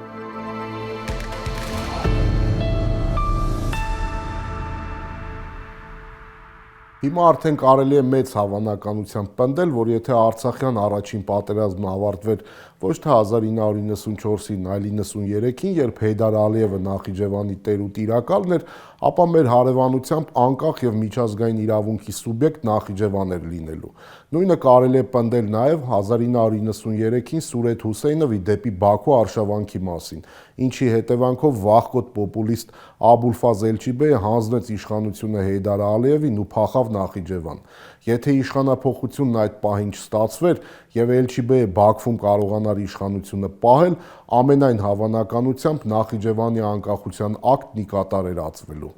Հիմա արդեն կարելի է մեծ հավանականությամբ պնդել, որ եթե Արցախյան առաջին պատերազմը ավարտվեր ոչ թե 1994-ին, այլ 93-ին, երբ Հեյդար Ալիևը Նախիջևանի տեր ու տիրակալն էր, ապա մեր հարևանությամբ անկախ եւ միջազգային իրավունքի սուբյեկտ Նախիջևան էր լինելու։ Նույնը կարելի է պնդել նաեւ 1993-ին Սուրեթ Հուսեյնովի դեպի Բաքու արշավանքի մասին, ինչի հետևանքով վախկոտ պոպուլիստ Աբուլֆազ Էլչիբեյը հանձնեց իշխանությունը Հեյդար Ալիևին ու փախավ Նախիջևան։ Եթե իշխանափոխությունն այդ պահին չստացվեր եւ Էլչիբեյը Բաքվում կարողանար իշխանությունը պահել, ամենայն հավանականությամբ Նախիջևանի անկախության ակտն ի կատար էր ածվելու։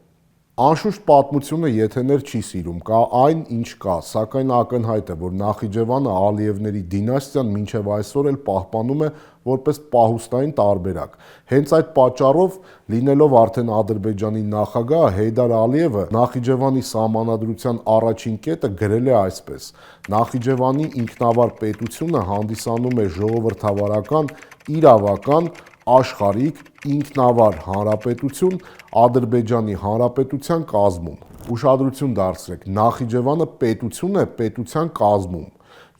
Անշուշտ պատմությունը եթեներ չի սիրում, կա այն, ինչ կա, սակայն ակնհայտ է, որ Նախիջևանը Ալիևների դինաստիան մինչև այսօր էլ պահպանում է որպես պահուստային տարբերակ։ Հենց այդ պատճառով, լինելով արդեն Ադրբեջանի նախագահ, Հեյդար Ալիևը Նախիջևանի սահմանադրության առաջին կետը գրել է այսպես. Նախիջևանի ինքնավար պետությունը հանդիսանում է ժողովրդավարական, իրավական, աշխարհիկ, ինքնավար հանրապետություն Ադրբեջանի հանրապետության կազմում։ Ուշադրություն դարձրեք, Նախիջևանը պետություն է պետության կազմում։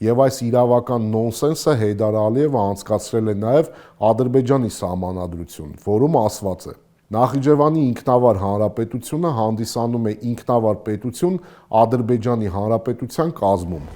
Եվ այս իրավական նոնսենսը Հեյդար Ալիևը անցկացրել է նաև Ադրբեջանի սահմանադրություն, որում ասված է. Նախիջևանի ինքնավար հանրապետությունը հանդիսանում է ինքնավար պետություն Ադրբեջանի հանրապետության կազմում։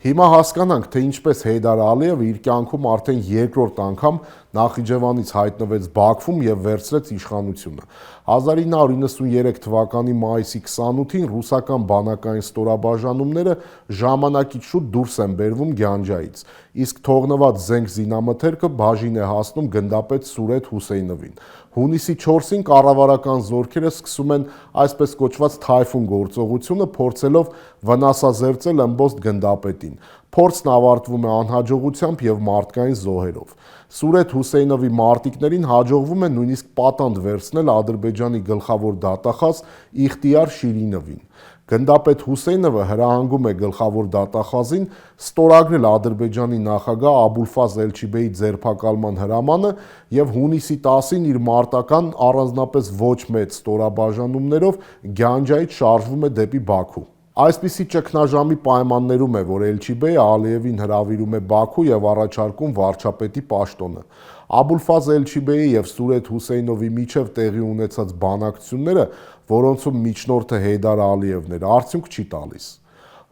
Հիմա հասկանանք, թե ինչպես Հեյդար Ալիևը իր կյանքում արդեն երկրորդ անգամ Նախիջևանից հայտնվեց Բաքվում եւ վերցրեց իշխանությունը։ 1993 թվականի մայիսի 28-ին ռուսական բանակային ստորաբաժանումները ժամանակից շուտ դուրս են բերվում Գյանջայից, իսկ թողնված զենք զինամթերքը բաժին է հասնում գնդապետ Սուրեթ Հուսեյնովին։ Հունիսի 4-ին կառավարական զորքերը սկսում են այսպես կոչված թայֆուն գործողությունը, փորձելով վնասազերծել ըմբոստ գնդապետին։ Փորձն ավարտվում է անհաջողությամբ եւ մարդկային զոհերով։ Սուրեթ Հուսեյնովի մարտիկներին հաջողվում է նույնիսկ պատանդ վերցնել Ադրբեջանի գլխավոր դատախազ Իխտիար Շիրինովին։ Գնդապետ Հուսեյնովը հրահանգում է գլխավոր դատախազին ստորագրել Ադրբեջանի նախագահ Աբուլֆազ Էլչիբեի ձերբակալման հրամանը եւ հունիսի 10-ին իր մարտական առանձնապես ոչ մեծ ստորաբաժանումներով Գյանջայից շարժվում է դեպի Բաքու։ Այսպիսի ճգնաժամի պայմաններում է, որ Էլչիբեյը Ալիևին հրավիրում է Բաքու եւ առաջարկում վարչապետի պաշտոնը։ Աբուլֆազ Էլչիբեյի եւ Սուրեթ Հուսեյնովի միջև տեղի ունեցած բանակցությունները, որոնցում միջնորդը Հեյդար Ալիևն էր, արդյունք չի տալիս։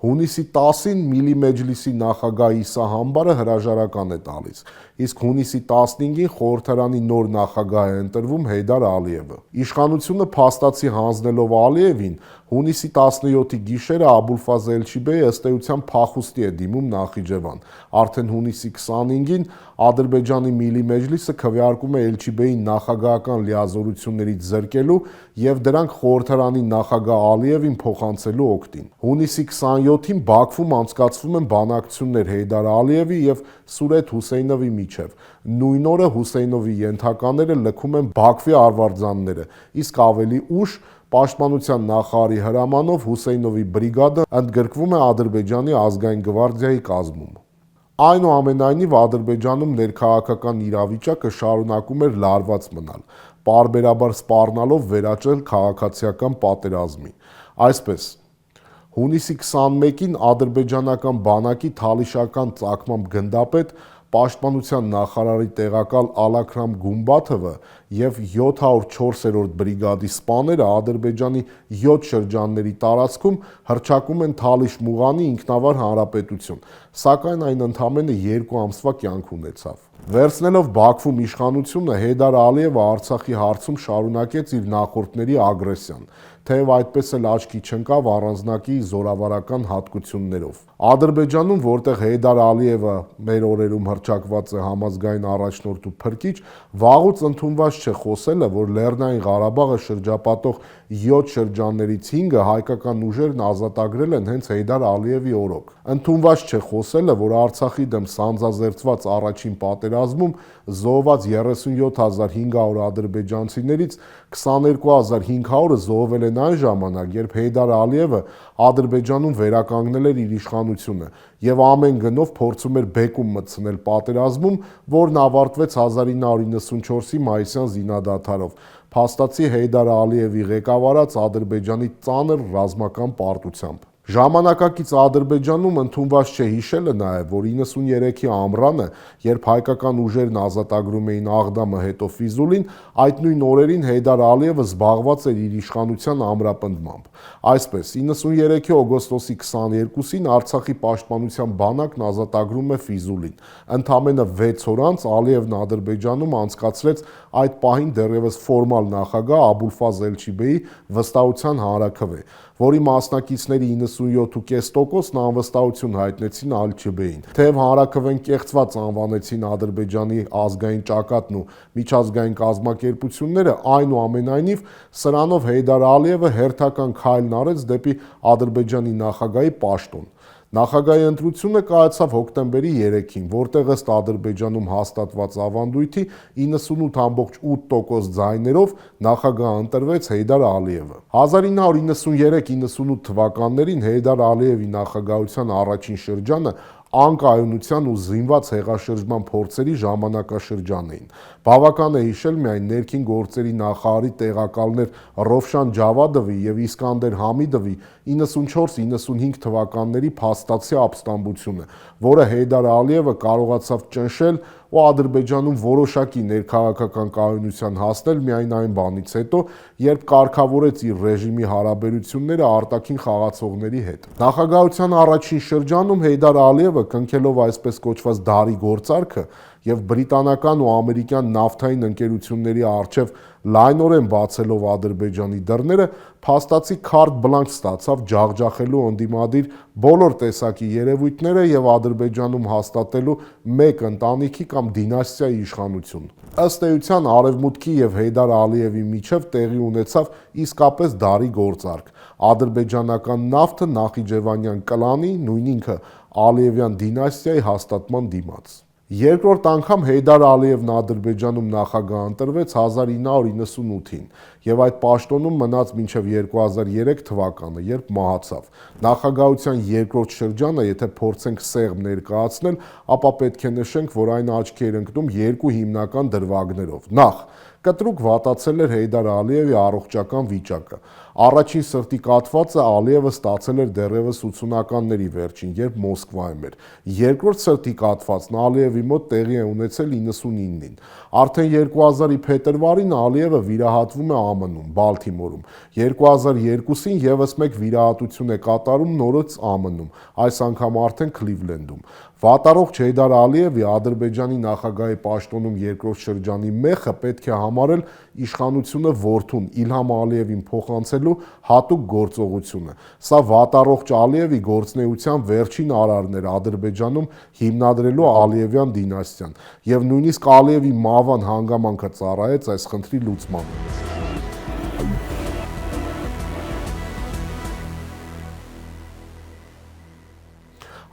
Հունիսի 10-ին Միլի Մեջլիսի նախագահ Իսա Համբարը հրաժարական է տալիս, իսկ հունիսի 15-ին խորհրդարանի նոր նախագահ է ընտրվում Հեյդար Ալիևը։ Իշխանությունը փաստացի հանձնելով Ալիևին, հունիսի 17-ի գիշերը Աբուլֆազ Էլչիբեյը ըստ էության փախուստի է դիմում Նախիջևան։ Արդեն հունիսի 25-ին Ադրբեջանի Միլի Մեջլիսը քվեարկում է Էլչիբեյին նախագահական լիազորություններից զրկելու եւ դրանք խորհրդարանի նախագահ Ալիևին փոխանցելու օգտին։ Հունիսի 27-ին Բաքվում անցկացվում են բանակցություններ Հեյդար Ալիևի եւ Սուրեթ Հուսեյնովի միջև։ Նույն օրը Հուսեյնովի ենթակաները լքում են Բաքվի արվարձանները, իսկ ավելի ուշ Պաշտպանության նախարարի հրամանով Հուսեյնովի բրիգադը ընդգրկվում է Ադրբեջանի ազգային գվարդիայի կազմում։ Այնուամենայնիվ Ադրբեջանում ներքաղաքական իրավիճակը շարունակում էր լարված մնալ, պարբերաբար սպառնալով վերաճել քաղաքացիական պատերազմի։ Այսպես, հունիսի 21-ին ադրբեջանական բանակի թալիշական ծագմամբ գնդապետ Պաշտպանության նախարարի տեղակալ Ալաքրամ Գումբաթովը եւ 704-րդ բրիգադի սպաները Ադրբեջանի 7 շրջանների տարածքում հռչակում են Թալիշ Մուղանի ինքնավար հանրապետություն, սակայն այն ընդամենը 2 ամսվա կյանք ունեցավ։ Վերցնելով Բաքվում իշխանությունը, Հեյդար Ալիևը Արցախի հարցում շարունակեց իր նախորդների ագրեսիան, թեև այդպես էլ աչքի չընկավ առանձնակի զորավարական հատկություններով։ Ադրբեջանում, որտեղ Հեյդար Ալիևը մեր օրերում հռչակված է համազգային առաջնորդ ու փրկիչ, վաղուց ընդունված չէ խոսելը, որ Լեռնային Ղարաբաղը շրջապատող 7 շրջաններից 5-ը հայկական ուժերն ազատագրել են հենց Հեյդար Ալիևի օրոք։ Ընդունված չէ խոսելը, որ Արցախի դեմ սանձազերծված առաջին պատերազմում զոհված 37500 ադրբեջանցիներից 22500-ը զոհվել են այն ժամանակ, երբ Հեյդար Ալիևը Ադրբեջանում վերականգնել էր իր իշխանությունը եւ ամեն գնով փորձում էր բեկում մտցնել պատերազմում, որն ավարտվեց 1994-ի մայիսյան զինադադարով, փաստացի Հեյդար Ալիևի ղեկավարած Ադրբեջանի ծանր ռազմական պարտությամբ։ Ժամանակակից Ադրբեջանում ընդունված չէ հիշելը նաև, որ 93-ի ամռանը, երբ հայկական ուժերն ազատագրում էին Աղդամը, հետո Ֆիզուլին, այդ նույն օրերին Հեյդար Ալիևը զբաղված էր իր իշխանության ամրապնդմամբ։ Այսպես, 93-ի օգոստոսի 22-ին Արցախի պաշտպանության բանակն ազատագրում է Ֆիզուլին։ Ընդամենը 6 օր անց Ալիևն Ադրբեջանում անցկացրեց այդ պահին դեռևս ֆորմալ նախագահ Աբուլֆազ Էլչիբեյի վստահության հանրաքվե, որի մասնակիցների 97.5%-ն անվստահություն հայտնեցին Ալիչբեին։ Թեև հանրաքվեն կեղծված անվանեցին Ադրբեջանի ազգային ճակատն ու միջազգային կազմակերպությունները, այնուամենայնիվ սրանով Հեյդար Ալիևը հերթական քայլն արեց դեպի Ադրբեջանի նախագահի պաշտոն։ Նախագահի ընտրությունը կայացավ հոկտեմբերի 3-ին, որտեղ ըստ Ադրբեջանում հաստատված ավանդույթի 98.8% ձայներով նախագահ ընտրվեց Հեյդար Ալիևը։ 1993-98 թվականներին Հեյդար Ալիևի նախագահության առաջին շրջանը անկայունության ու զինված հեղաշրջման փորձերի ժամանակաշրջան էին։ Բավական է հիշել միայն ներքին գործերի նախարարի տեղակալներ Ռովշան Ջավադովի եւ Իսկանդեր Համիդովի 94-95 թվականների փաստացի ապստամբությունը, որը Հեյդար Ալիևը կարողացավ ճնշել ու Ադրբեջանում որոշակի ներքաղաքական կայունության հասնել միայն այն բանից հետո, երբ կարգավորեց իր ռեժիմի հարաբերությունները արտաքին խաղացողների հետ։ Նախագահության առաջին շրջանում Հեյդար Ալիևը, կնքելով այսպես կոչված դարի գործարքը եւ բրիտանական ու ամերիկյան նավթային ընկերությունների առջեւ լայնորեն բացելով Ադրբեջանի դռները, փաստացի քարտ բլանկ ստացավ ջախջախելու ընդդիմադիր բոլոր տեսակի երևույթները եւ Ադրբեջանում հաստատելու մեկ ընտանիքի կամ դինաստիայի իշխանություն։ Ըստ էության Արևմուտքի եւ Հեյդար Ալիևի միջև տեղի ունեցավ իսկապես դարի գործարք։ Ադրբեջանական նավթը Նախիջևանյան կլանի, նույն ինքը Ալիևյան դինաստիայի հաստատման դիմաց։ Երկրորդ անգամ Հեյդար Ալիևն Ադրբեջանում նախագահ ընտրվեց 1998-ին եւ այդ պաշտոնում մնաց մինչեւ 2003 թվականը, երբ մահացավ։ Նախագահության երկրորդ շրջանը, եթե փորձենք սեղմ ներկայացնել, ապա պետք է նշենք, որ այն աչքի էր ընկնում երկու հիմնական դրվագներով։ Նախ, կտրուկ վատացել էր Հեյդար Ալիևի առողջական վիճակը։ Առաջին սրտի կաթվածը Ալիևը ստացել էր դեռևս 80-ականների վերջին, երբ Մոսկվայում էր։ Երկրորդ սրտի կաթվածն Ալիևի մոտ տեղի է ունեցել 99-ին։ Արդեն 2000-ի փետրվարին Ալիևը վիրահատվում է ԱՄՆ-ում, Բալթիմորում։ 2002-ին եւս մեկ վիրահատություն է կատարում նորից ԱՄՆ-ում, այս անգամ արդեն Քլիվլենդում։ Վատառողջ Հեյդար Ալիևի Ադրբեջանի նախագահի պաշտոնում երկրորդ շրջանի մեխը պետք է համարել իշխանությունը որդուն Իլհամ Ալիևին փոխանցելու հատուկ գործողությունը։ Սա վատառողջ Ալիևի գործնեության վերջին արարն էր Ադրբեջանում հիմնադրելու Ալիևյան դինաստիան, եւ նույնիսկ Ալիևի մահվան հանգամանքը ծառայեց այս խնդրի լուծմանը։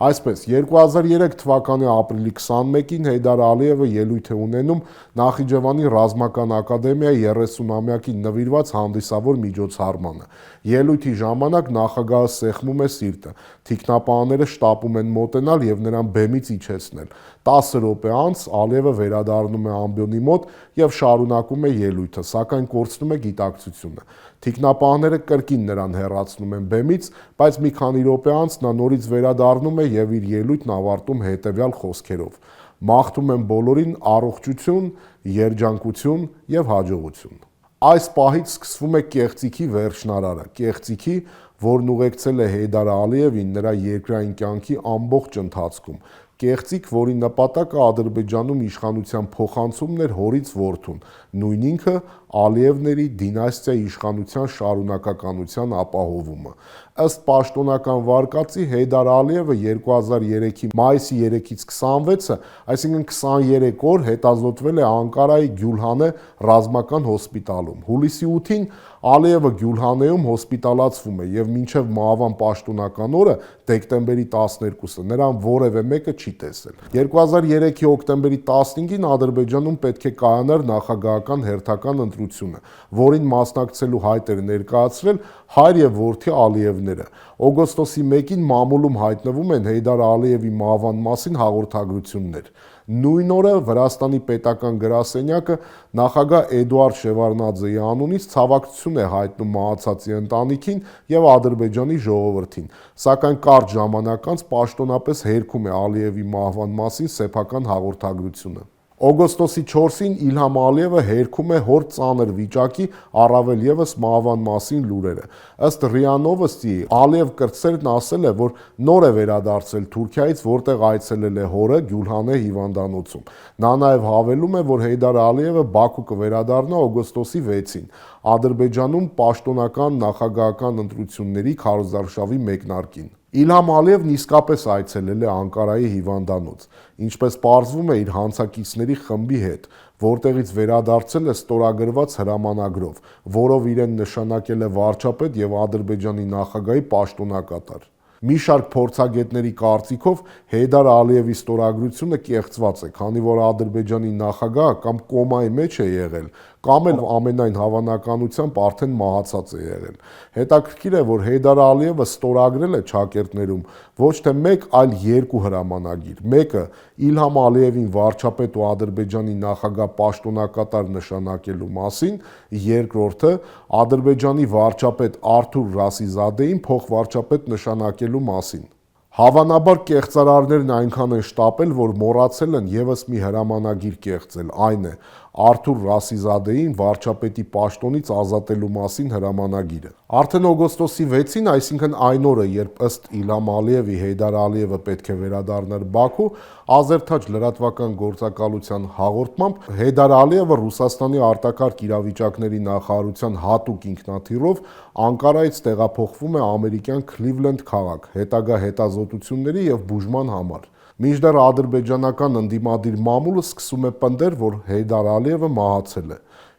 Այսպես, 2003 թվականի ապրիլի 21-ին Հեյդար Ալիևը ելույթ է ունենում Նախիջևանի Ռազմական ակադեմիայի 30-ամյակին նվիրված հանդիսավոր միջոցառմանը։ Ելույթի ժամանակ նախագահը սեղմում է սիրտը, թիկնապահները շտապում են մոտենալ եւ նրան բեմից իջեցնել։ 10 րոպե անց Ալիևը վերադառնում է ամբիոնի մոտ եւ շարունակում է ելույթը, սակայն կորցնում է գիտակցությունը։ Թիկնապահները կրկին նրան հեռացնում են բեմից, բայց մի քանի րոպե անց նա նորից վերադառնում է եւ իր ելույթն ավարտում հետեւյալ խոսքերով. «Մաղթում եմ բոլորին առողջություն, երջանկություն եւ հաջողություն»։ Այս պահից սկսվում է կեղծիքի վերջնարարը, կեղծիքի, որն ուղեկցել է Հեյդար Ալիևին նրա երկրային կյանքի ամբողջ ընթացքում, կեղծիք, որի նպատակը Ադրբեջանում իշխանության փոխանցումն էր հորից որդուն, նույն ինքը Ալիևների դինաստիայի իշխանության շարունակականության ապահովումը։ Ըստ պաշտոնական վարկածի Հեյդար Ալիևը 2003-ի մայիսի 3-ից 26-ը, այսինքն 23 օր հետազոտվել է Անկարայի Գյուլհանե ռազմական հոսպիտալում։ Հուլիսի 8-ին Ալիևը Գյուլհանեում հոսպիտալացվում է եւ մինչեւ մահվան պաշտոնական օրը դեկտեմբերի 12-ը նրան որևէ մեկը չի տեսել։ 2003-ի հոկտեմբերի 15-ին Ադրբեջանում պետք է կայանար նախագահական հերթական ընտրությունը, որին մասնակցելու հայտ էր ներկայացրել հայր եւ որդի Ալիևները։ Օգոստոսի 1-ին մամուլում հայտնվում են Հեյդար Ալիևի մահվան մասին հաղորդագրություններ։ Նույն օրը Վրաստանի պետական գրասենյակը նախագահ Էդուարդ Շևարդնաձեի անունից ցավակցություն է հայտնում մահացածի ընտանիքին եւ Ադրբեջանի ժողովրդին, սակայն կարճ ժամանակ անց պաշտոնապես հերքում է Ալիևի մահվան մասին սեփական հաղորդագրությունը։ Օգոստոսի 4-ին Իլհամ Ալիևը հերքում է հոր ծանր վիճակի, առավել ևս մահվան մասին լուրերը։ Ըստ ՌԻԱ Նովոստի, Ալիև կրտսերն ասել է, որ նոր է վերադարձել Թուրքիայից, որտեղ այցելել է հորը Գյուլհանե հիվանդանոցում։ Նա նաև հավելում է, որ Հեյդար Ալիևը Բաքու կվերադառնա օգոստոսի 6-ին, Ադրբեջանում պաշտոնական նախագահական ընտրությունների քարոզարշավի մեկնարկին։ Իլհամ Ալիևն իսկապես այցելել է Անկարայի հիվանդանոց, ինչպես պարզվում է իր հանցակիցների խմբի հետ, որտեղից վերադարձել է ստորագրված հրամանագրով, որով իրեն նշանակել է վարչապետ եւ Ադրբեջանի նախագահի պաշտոնակատար։ Մի շարք փորձագետների կարծիքով Հեյդար Ալիևի ստորագրությունը կեղծված է, քանի որ Ադրբեջանի նախագահը կամ կոմայի մեջ է եղել, կամ էլ ամենայն հավանականությամբ արդեն մահացած է եղել։ Հետաքրքիր է, որ Հեյդար Ալիևը ստորագրել է ճակերտներում ոչ թե մեկ, այլ երկու հրամանագիր։ Մեկը Իլհամ Ալիևին վարչապետ ու Ադրբեջանի նախագահ պաշտոնակատար նշանակելու մասին, երկրորդը Ադրբեջանի վարչապետ Արթուր Ռասիզադեին փոխվարչապետ նշանակելու մասին։ Հավանաբար կեղծարարներն այնքան են շտապել, որ մոռացել են ևս մի հրամանագիր կեղծել, այն է Արթուր Ռասիզադեին վարչապետի պաշտոնից ազատելու մասին հրամանագիրը։ Արդեն օգոստոսի 6-ին, այսինքն այն օրը, երբ ըստ Իլհամ Ալիևի Հեյդար Ալիևը պետք է վերադառնար Բաքու, Ազերթաջ լրատվական գործակալության հաղորդմամբ Հեյդար Ալիևը Ռուսաստանի արտակարգ իրավիճակների նախարարության հատուկ ինքնաթիռով Անկարայից տեղափոխվում է ամերիկյան Քլիվլենդ քաղաք հետագա հետազոտությունների եւ բուժման համար։ Մինչդեռ ադրբեջանական ընդդիմադիր մամուլը սկսում է պնդել, որ Հեյդար Ալիևը մահացել է։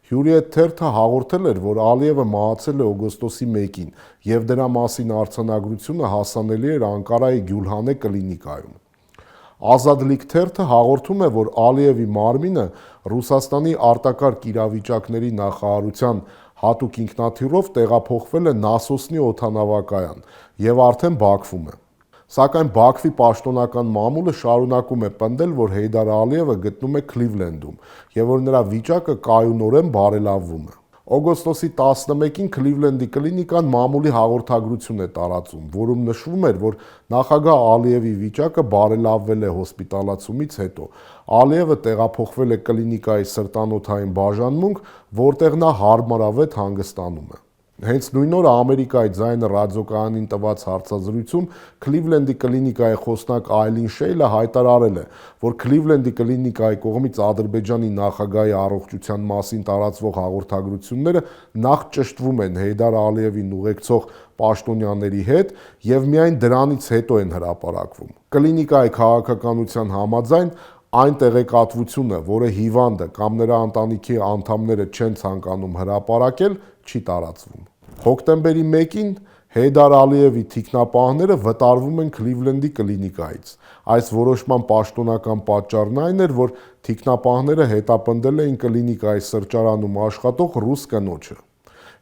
Հյուրիետ թերթը հաղորդել էր, որ Ալիևը մահացել է օգոստոսի 1-ին եւ դրա մասին արձանագրությունը հասանելի էր Անկարայի Գյուլհանե կլինիկայում։ Ազատլիկ թերթը հաղորդում է, որ Ալիևի մարմինը Ռուսաստանի արտակարգ իրավիճակների նախարարության հատուկ ինքնաթիռով տեղափոխվել է Նասոսնի օդանավակայան եւ արդեն Բաքվում է։ Սակայն Բաքվի պաշտոնական մամուլը շարունակում է պնդել, որ Հեյդար Ալիևը գտնում է Քլիվլենդում եւ որ նրա վիճակը կայունորեն բարելավվում է։ Օգոստոսի 11-ին Քլիվլենդի կլինիկան մամուլի հաղորդագրություն է տարածում, որում նշվում էր, որ նախագահ Ալիևի վիճակը բարելավվել է հոսպիտալացումից հետո։ Ալիևը տեղափոխվել է կլինիկայի սրտանոթային բաժանմունք, որտեղ նա հարմարավետ հանգստանում է։ Հենց նույն օրը Ամերիկայի ձայնը ռադիոկայանին տված հարցազրույցում Քլիվլենդի կլինիկայի խոսնակ Այլին Շեյլը հայտարարել է, որ Քլիվլենդի կլինիկայի կողմից Ադրբեջանի նախագահի առողջության մասին տարածվող հաղորդագրությունները նախ ճշտվում են Հեյդար Ալիևին ուղեկցող պաշտոնյաների հետ եւ միայն դրանից հետո են հրապարակվում։ Կլինիկայի քաղաքականության համաձայն այն տեղեկատվությունը, որը հիվանդը կամ նրա ընտանիքի անդամները չեն ցանկանում հրապարակել, չի տարածվում։ Հոկտեմբերի 1-ին Հեյդար Ալիևի թիկնապահները վտարվում են Քլիվլենդի կլինիկայից։ Այս որոշման պաշտոնական պատճառն այն էր, որ թիկնապահները հետապնդել էին կլինիկայի սրճարանում աշխատող ռուս կնոջը։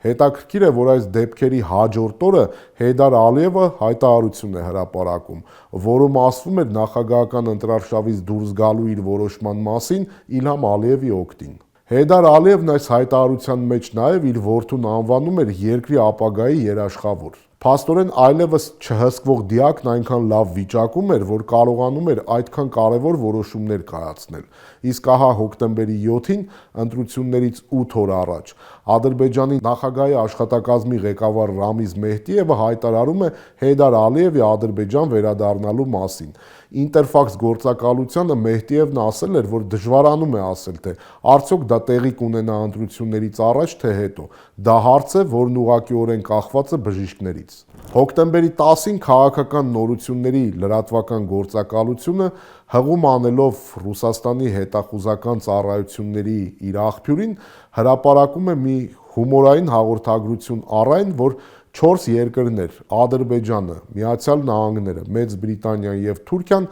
Հետաքրքիր է, որ այս դեպքերի հաջորդ օրը Հեյդար Ալիևը հայտարարություն է հրապարակում, որում ասվում էր նախագահական ընտրարշավից դուրս գալու իր որոշման մասին Իլհամ Ալիևի օգտին։ Հեյդար Ալիևն այս հայտարարության մեջ նաև իր որդուն անվանում էր երկրի ապագայի երաշխավոր։ Փաստորեն այլևս չհսկվող դիակն այնքան լավ վիճակում էր, որ կարողանում էր այդքան կարևոր որոշումներ կայացնել։ Իսկ ահա հոկտեմբերի 7-ին, ընտրություններից 8 օր առաջ, Ադրբեջանի նախագահի աշխատակազմի ղեկավար Ռամիզ Մեհդիևը հայտարարում է Հեյդար Ալիևի Ադրբեջան վերադառնալու մասին։ Ինտերֆաքս գործակալությանը Մեհդիևն ասել էր, որ դժվարանում է ասել, թե արդյոք դա տեղի կունենա ընտրություններից առաջ, թե հետո։ Դա հարց է, որն ուղղակիորեն կախված է բժիշկներից։ Հոկտեմբերի 10-ին քաղաքական նորությունների լրատվական գործակալությունը հղում անելով Ռուսաստանի հետախուզական ծառայությունների իր աղբյուրին հրապարակում է մի հումորային հաղորդագրություն առ այն, որ 4 երկրներ՝ Ադրբեջանը, Միացյալ Նահանգները, Մեծ Բրիտանիան եւ Թուրքիան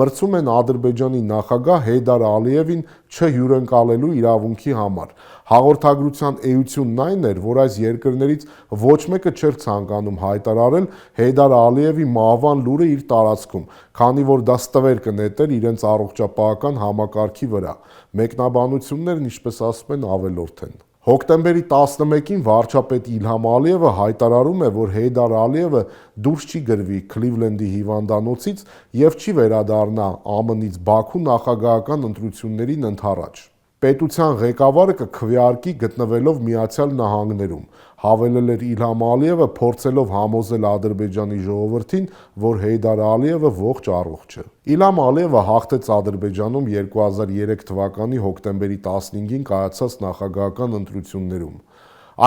մրցում են Ադրբեջանի նախագահ Հեյդար Ալիևին չհյուրընկալելու իրավունքի համար։ Հաղորդագրության էությունն այն էր, որ այս երկրներից ոչ մեկը չէր ցանկանում հայտարարել Հեյդար Ալիևի մահվան լուրը իր տարածքում, քանի որ դա ստվեր կնետեր իրենց առողջապահական համակարգի վրա։ Մեկնաբանություններն, ինչպես ասում են, ավելորդ են։ Հոկտեմբերի 11-ին վարչապետ Իլհամ Ալիևը հայտարարում է, որ Հեյդար Ալիևը դուրս չի գրվի Քլիվլենդի հիվանդանոցից եւ չի վերադառնա ԱՄՆ-ից Բաքու նախագահական ընտրություններին ընդառաջ։ Պետության ղեկավարը կքվեարկի գտնվելով Միացյալ Նահանգներում, հավելել էր Իլհամ Ալիևը, փորձելով համոզել Ադրբեջանի ժողովրդին, որ Հեյդար Ալիևը ողջ առողջ է։ Իլհամ Ալիևը հաղթեց Ադրբեջանում 2003 թվականի հոկտեմբերի 15-ին կայացած նախագահական ընտրություններում։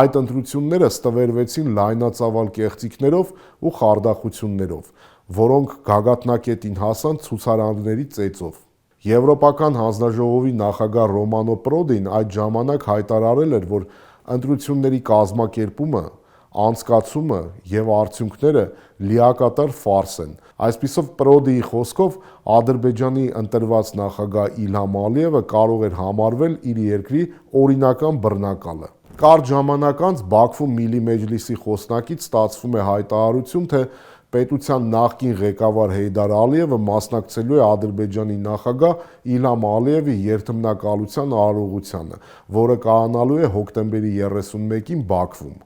Այդ ընտրությունները ստվերվեցին լայնածավալ կեղծիքներով ու խարդախություններով, որոնք գագաթնակետին հասան ցուցարարների ծեծով։ Եվրոպական հանձնաժողովի նախագահ Ռոմանո Պրոդին այդ ժամանակ հայտարարել էր, որ ընտրությունների կազմակերպումը, անցկացումը եւ արդյունքները լիակատար ֆարս են։ Այսպիսով Պրոդիի խոսքով Ադրբեջանի ընտրված նախագահ Իլհամ Ալիևը կարող էր համարվել իր երկրի օրինական բռնակալը։ Կարճ ժամանակ անց Բաքվում Միլի Մեջլիսի խոսնակից ստացվում է հայտարարություն, թե պետության նախկին ղեկավար Հեյդար Ալիևը մասնակցելու է Ադրբեջանի նախագահ Իլհամ Ալիևի երթմնակալության արարողությանը, որը կայանալու է հոկտեմբերի 31-ին Բաքվում։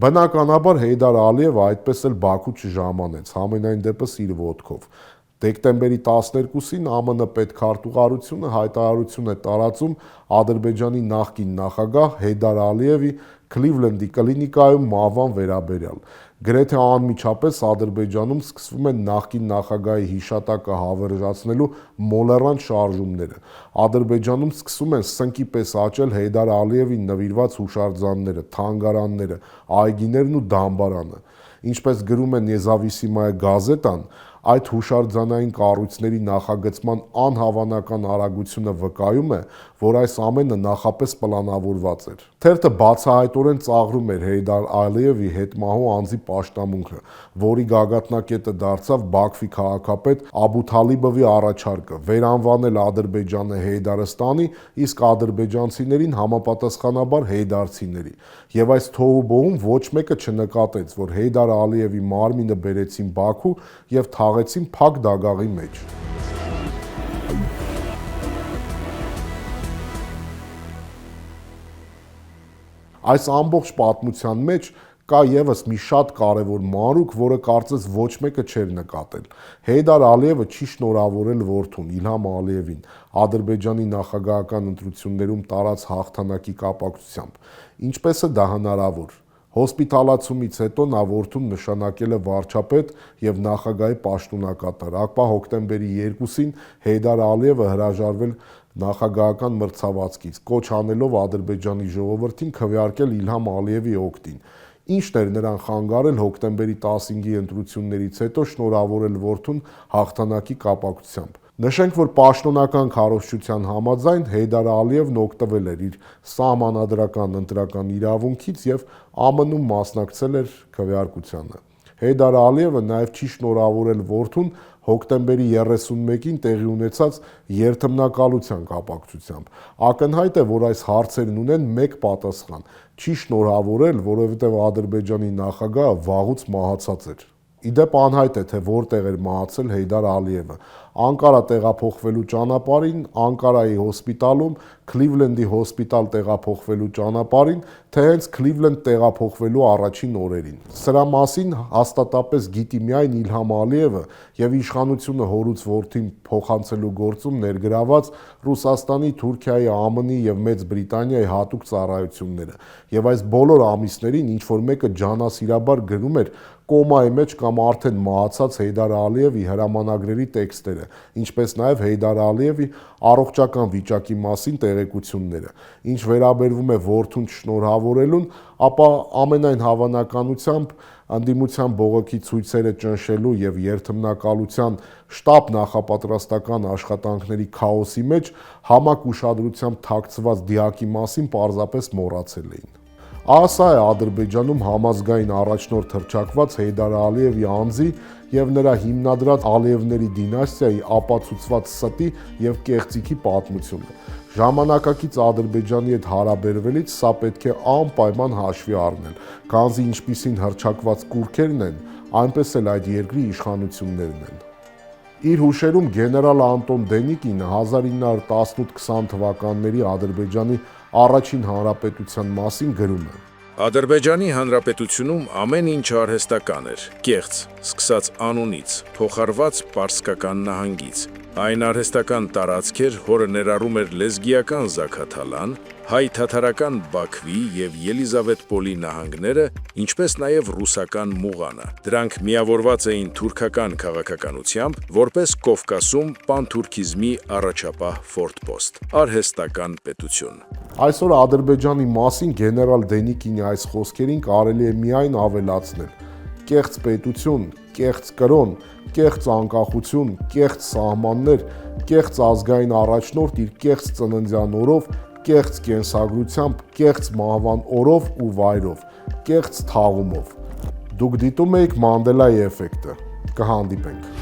Բնականաբար Հեյդար Ալիևը այդպես էլ Բաքու չժամանեց, համենայն դեպս իր ոտքով։ Դեկտեմբերի 12-ին ԱՄՆ պետքարտուղարությունը հայտարարություն է տարածում Ադրբեջանի նախկին նախագահ Հեյդար Ալիևի Քլիվլենդի կլինիկայում մահվան վերաբերյալ։ Գրեթե անմիջապես Ադրբեջանում սկսվում են նախկին նախագահի հիշատակը հավերժացնելու մոլեռանդ շարժումները։ Ադրբեջանում սկսում են սնկի պես աճել Հեյդար Ալիևին նվիրված հուշարձանները, թանգարանները, այգիներն ու դամբարանը։ Ինչպես գրում է Նեզավիսիմայե գազետան, այդ հուշարձանային կառույցների նախագծման անհավանական արագությունը վկայում է, որ այս ամենը նախապես պլանավորված էր։ Թերթը բացահայտորեն ծաղրում էր Հեյդար Ալիևի հետմահու անձի պաշտամունքը, որի գագաթնակետը դարձավ Բաքվի քաղաքապետ Աբու Թալիբովի առաջարկը վերանվանել Ադրբեջանը Հեյդարստանի, իսկ ադրբեջանցիներին համապատասխանաբար հեյդարցիների։ Եվ այս թոհուբոհում ոչ մեկը չնկատեց, որ Հեյդար Ալիևի մարմինը բերեցին Բաքու եւ թաղեցին փակ դագաղի մեջ։ Այս ամբողջ պատմության մեջ կա եւս մի շատ կարևոր մանրուք, որը կարծես ոչ մեկը չէր նկատել։ Հեյդար Ալիևը չի շնորհավորել որդուն Իլհամ Ալիևին Ադրբեջանի նախագահական ընտրություններում տարած հաղթանակի կապակցությամբ։ Ինչպես է դա հնարավոր։ Հոսպիտալացումից հետո նա որդուն նշանակել է վարչապետ եւ նախագահի պաշտոնակատար, ապա հոկտեմբերի 2-ին Հեյդար Ալիևը հրաժարվել նախագահական մրցավազքից, կոչ անելով Ադրբեջանի ժողովրդին քվեարկել Իլհամ Ալիևի օգտին։ Ինչն էր նրան խանգարել հոկտեմբերի 15-ի ընտրություններից հետո շնորհավորել որդուն հաղթանակի կապակցությամբ։ Նշենք, որ պաշտոնական քարոզչության համաձայն Հեյդար Ալիևն օգտվել էր իր սահմանադրական ընտրական իրավունքից եւ ԱՄՆ-ում մասնակցել էր քվեարկությանը։ Հեյդար Ալիևը նաև չի շնորհավորել որդուն հոկտեմբերի 31-ին տեղի ունեցած երթմնակալության կապակցությամբ։ Ակնհայտ է, որ այս հարցերն ունեն մեկ պատասխան՝ չի շնորհավորել, որովհետև Ադրբեջանի նախագահը վաղուց մահացած էր։ Իդեպ անհայտ է, թե որտեղ էր մահացել Հեյդար Ալիևը։ Անկարա տեղափոխվելու ճանապարհին, Անկարայի հոսպիտալում, Քլիվլենդի հոսպիտալ տեղափոխվելու ճանապարհին, թե հենց Քլիվլենդ տեղափոխվելու առաջին օրերին։ Սրա մասին հաստատապես գիտի միայն Իլհամ Ալիևը եւ իշխանությունը հորուց որդին փոխանցելու գործում ներգրաված Ռուսաստանի, Թուրքիայի, ԱՄՆ-ի եւ Մեծ Բրիտանիայի հատուկ ծառայությունները։ Եվ այս բոլոր ամիսներին ինչ որ մեկը ջանասիրաբար գրում էր կոմայի մեջ կամ արդեն մահացած Հեյդար Ալիևի հրամանագրերի տեքստերը, ինչպես նաև Հեյդար Ալիևի առողջական վիճակի մասին տեղեկությունները։ Ինչ վերաբերվում է որդուն շնորհավորելուն, ապա ամենայն հավանականությամբ ընդդիմության բողոքի ցույցերը ճնշելու եւ երթմնակալության շտապ նախապատրաստական աշխատանքների քաոսի մեջ համակ ուշադրությամբ թաքցված դիակի մասին պարզապես մոռացել էին։ Ասա է Ադրբեջանում համազգային առաջնորդ հռչակված Հեյդար Ալիևի անձի եւ նրա հիմնադրած Ալիևների դինաստիայի ապացուցված ստի եւ կեղծիքի պատմությունը։ Ժամանակակից Ադրբեջանի հետ հարաբերվելիս սա պետք է անպայման հաշվի առնել, քանզի ինչպիսին հռչակված կուռքերն են, այնպես էլ այդ երկրի իշխանություններն են։ Իր հուշերում գեներալ Անտոն Դենիկինը 1918-20 թվականների Ադրբեջանի Առաջին հանրապետության մասին գրում է. Ադրբեջանի Հանրապետությունում ամեն ինչ արհեստական էր, կեղծ, սկսած անունից, փոխարված պարսկական նահանգից։ Այն արհեստական տարածք էր, որը ներառում էր լեզգիական Զաքաթալան, հայ-թաթարական Բաքվի և Ելիզավետպոլի նահանգները, ինչպես նաև ռուսական Մուղանը։ Դրանք միավորված էին թուրքական քաղաքականությամբ, որպես Կովկասում պանթուրքիզմի առաջապահ ֆորտպոստ, արհեստական պետություն։ Այսօր Ադրբեջանի մասին գեներալ Դենիկինի այս խոսքերին կարելի է միայն ավելացնել. կեղծ պետություն, կեղծ կրոն, կեղծ անկախություն, կեղծ սահմաններ, կեղծ ազգային առաջնորդ իր կեղծ ծննդյան օրով, կեղծ կենսագրությամբ, կեղծ մահվան օրով ու վայրով, կեղծ թաղումով։ Դուք դիտում եք Մանդելայի էֆեկտը։ Կհանդիպենք։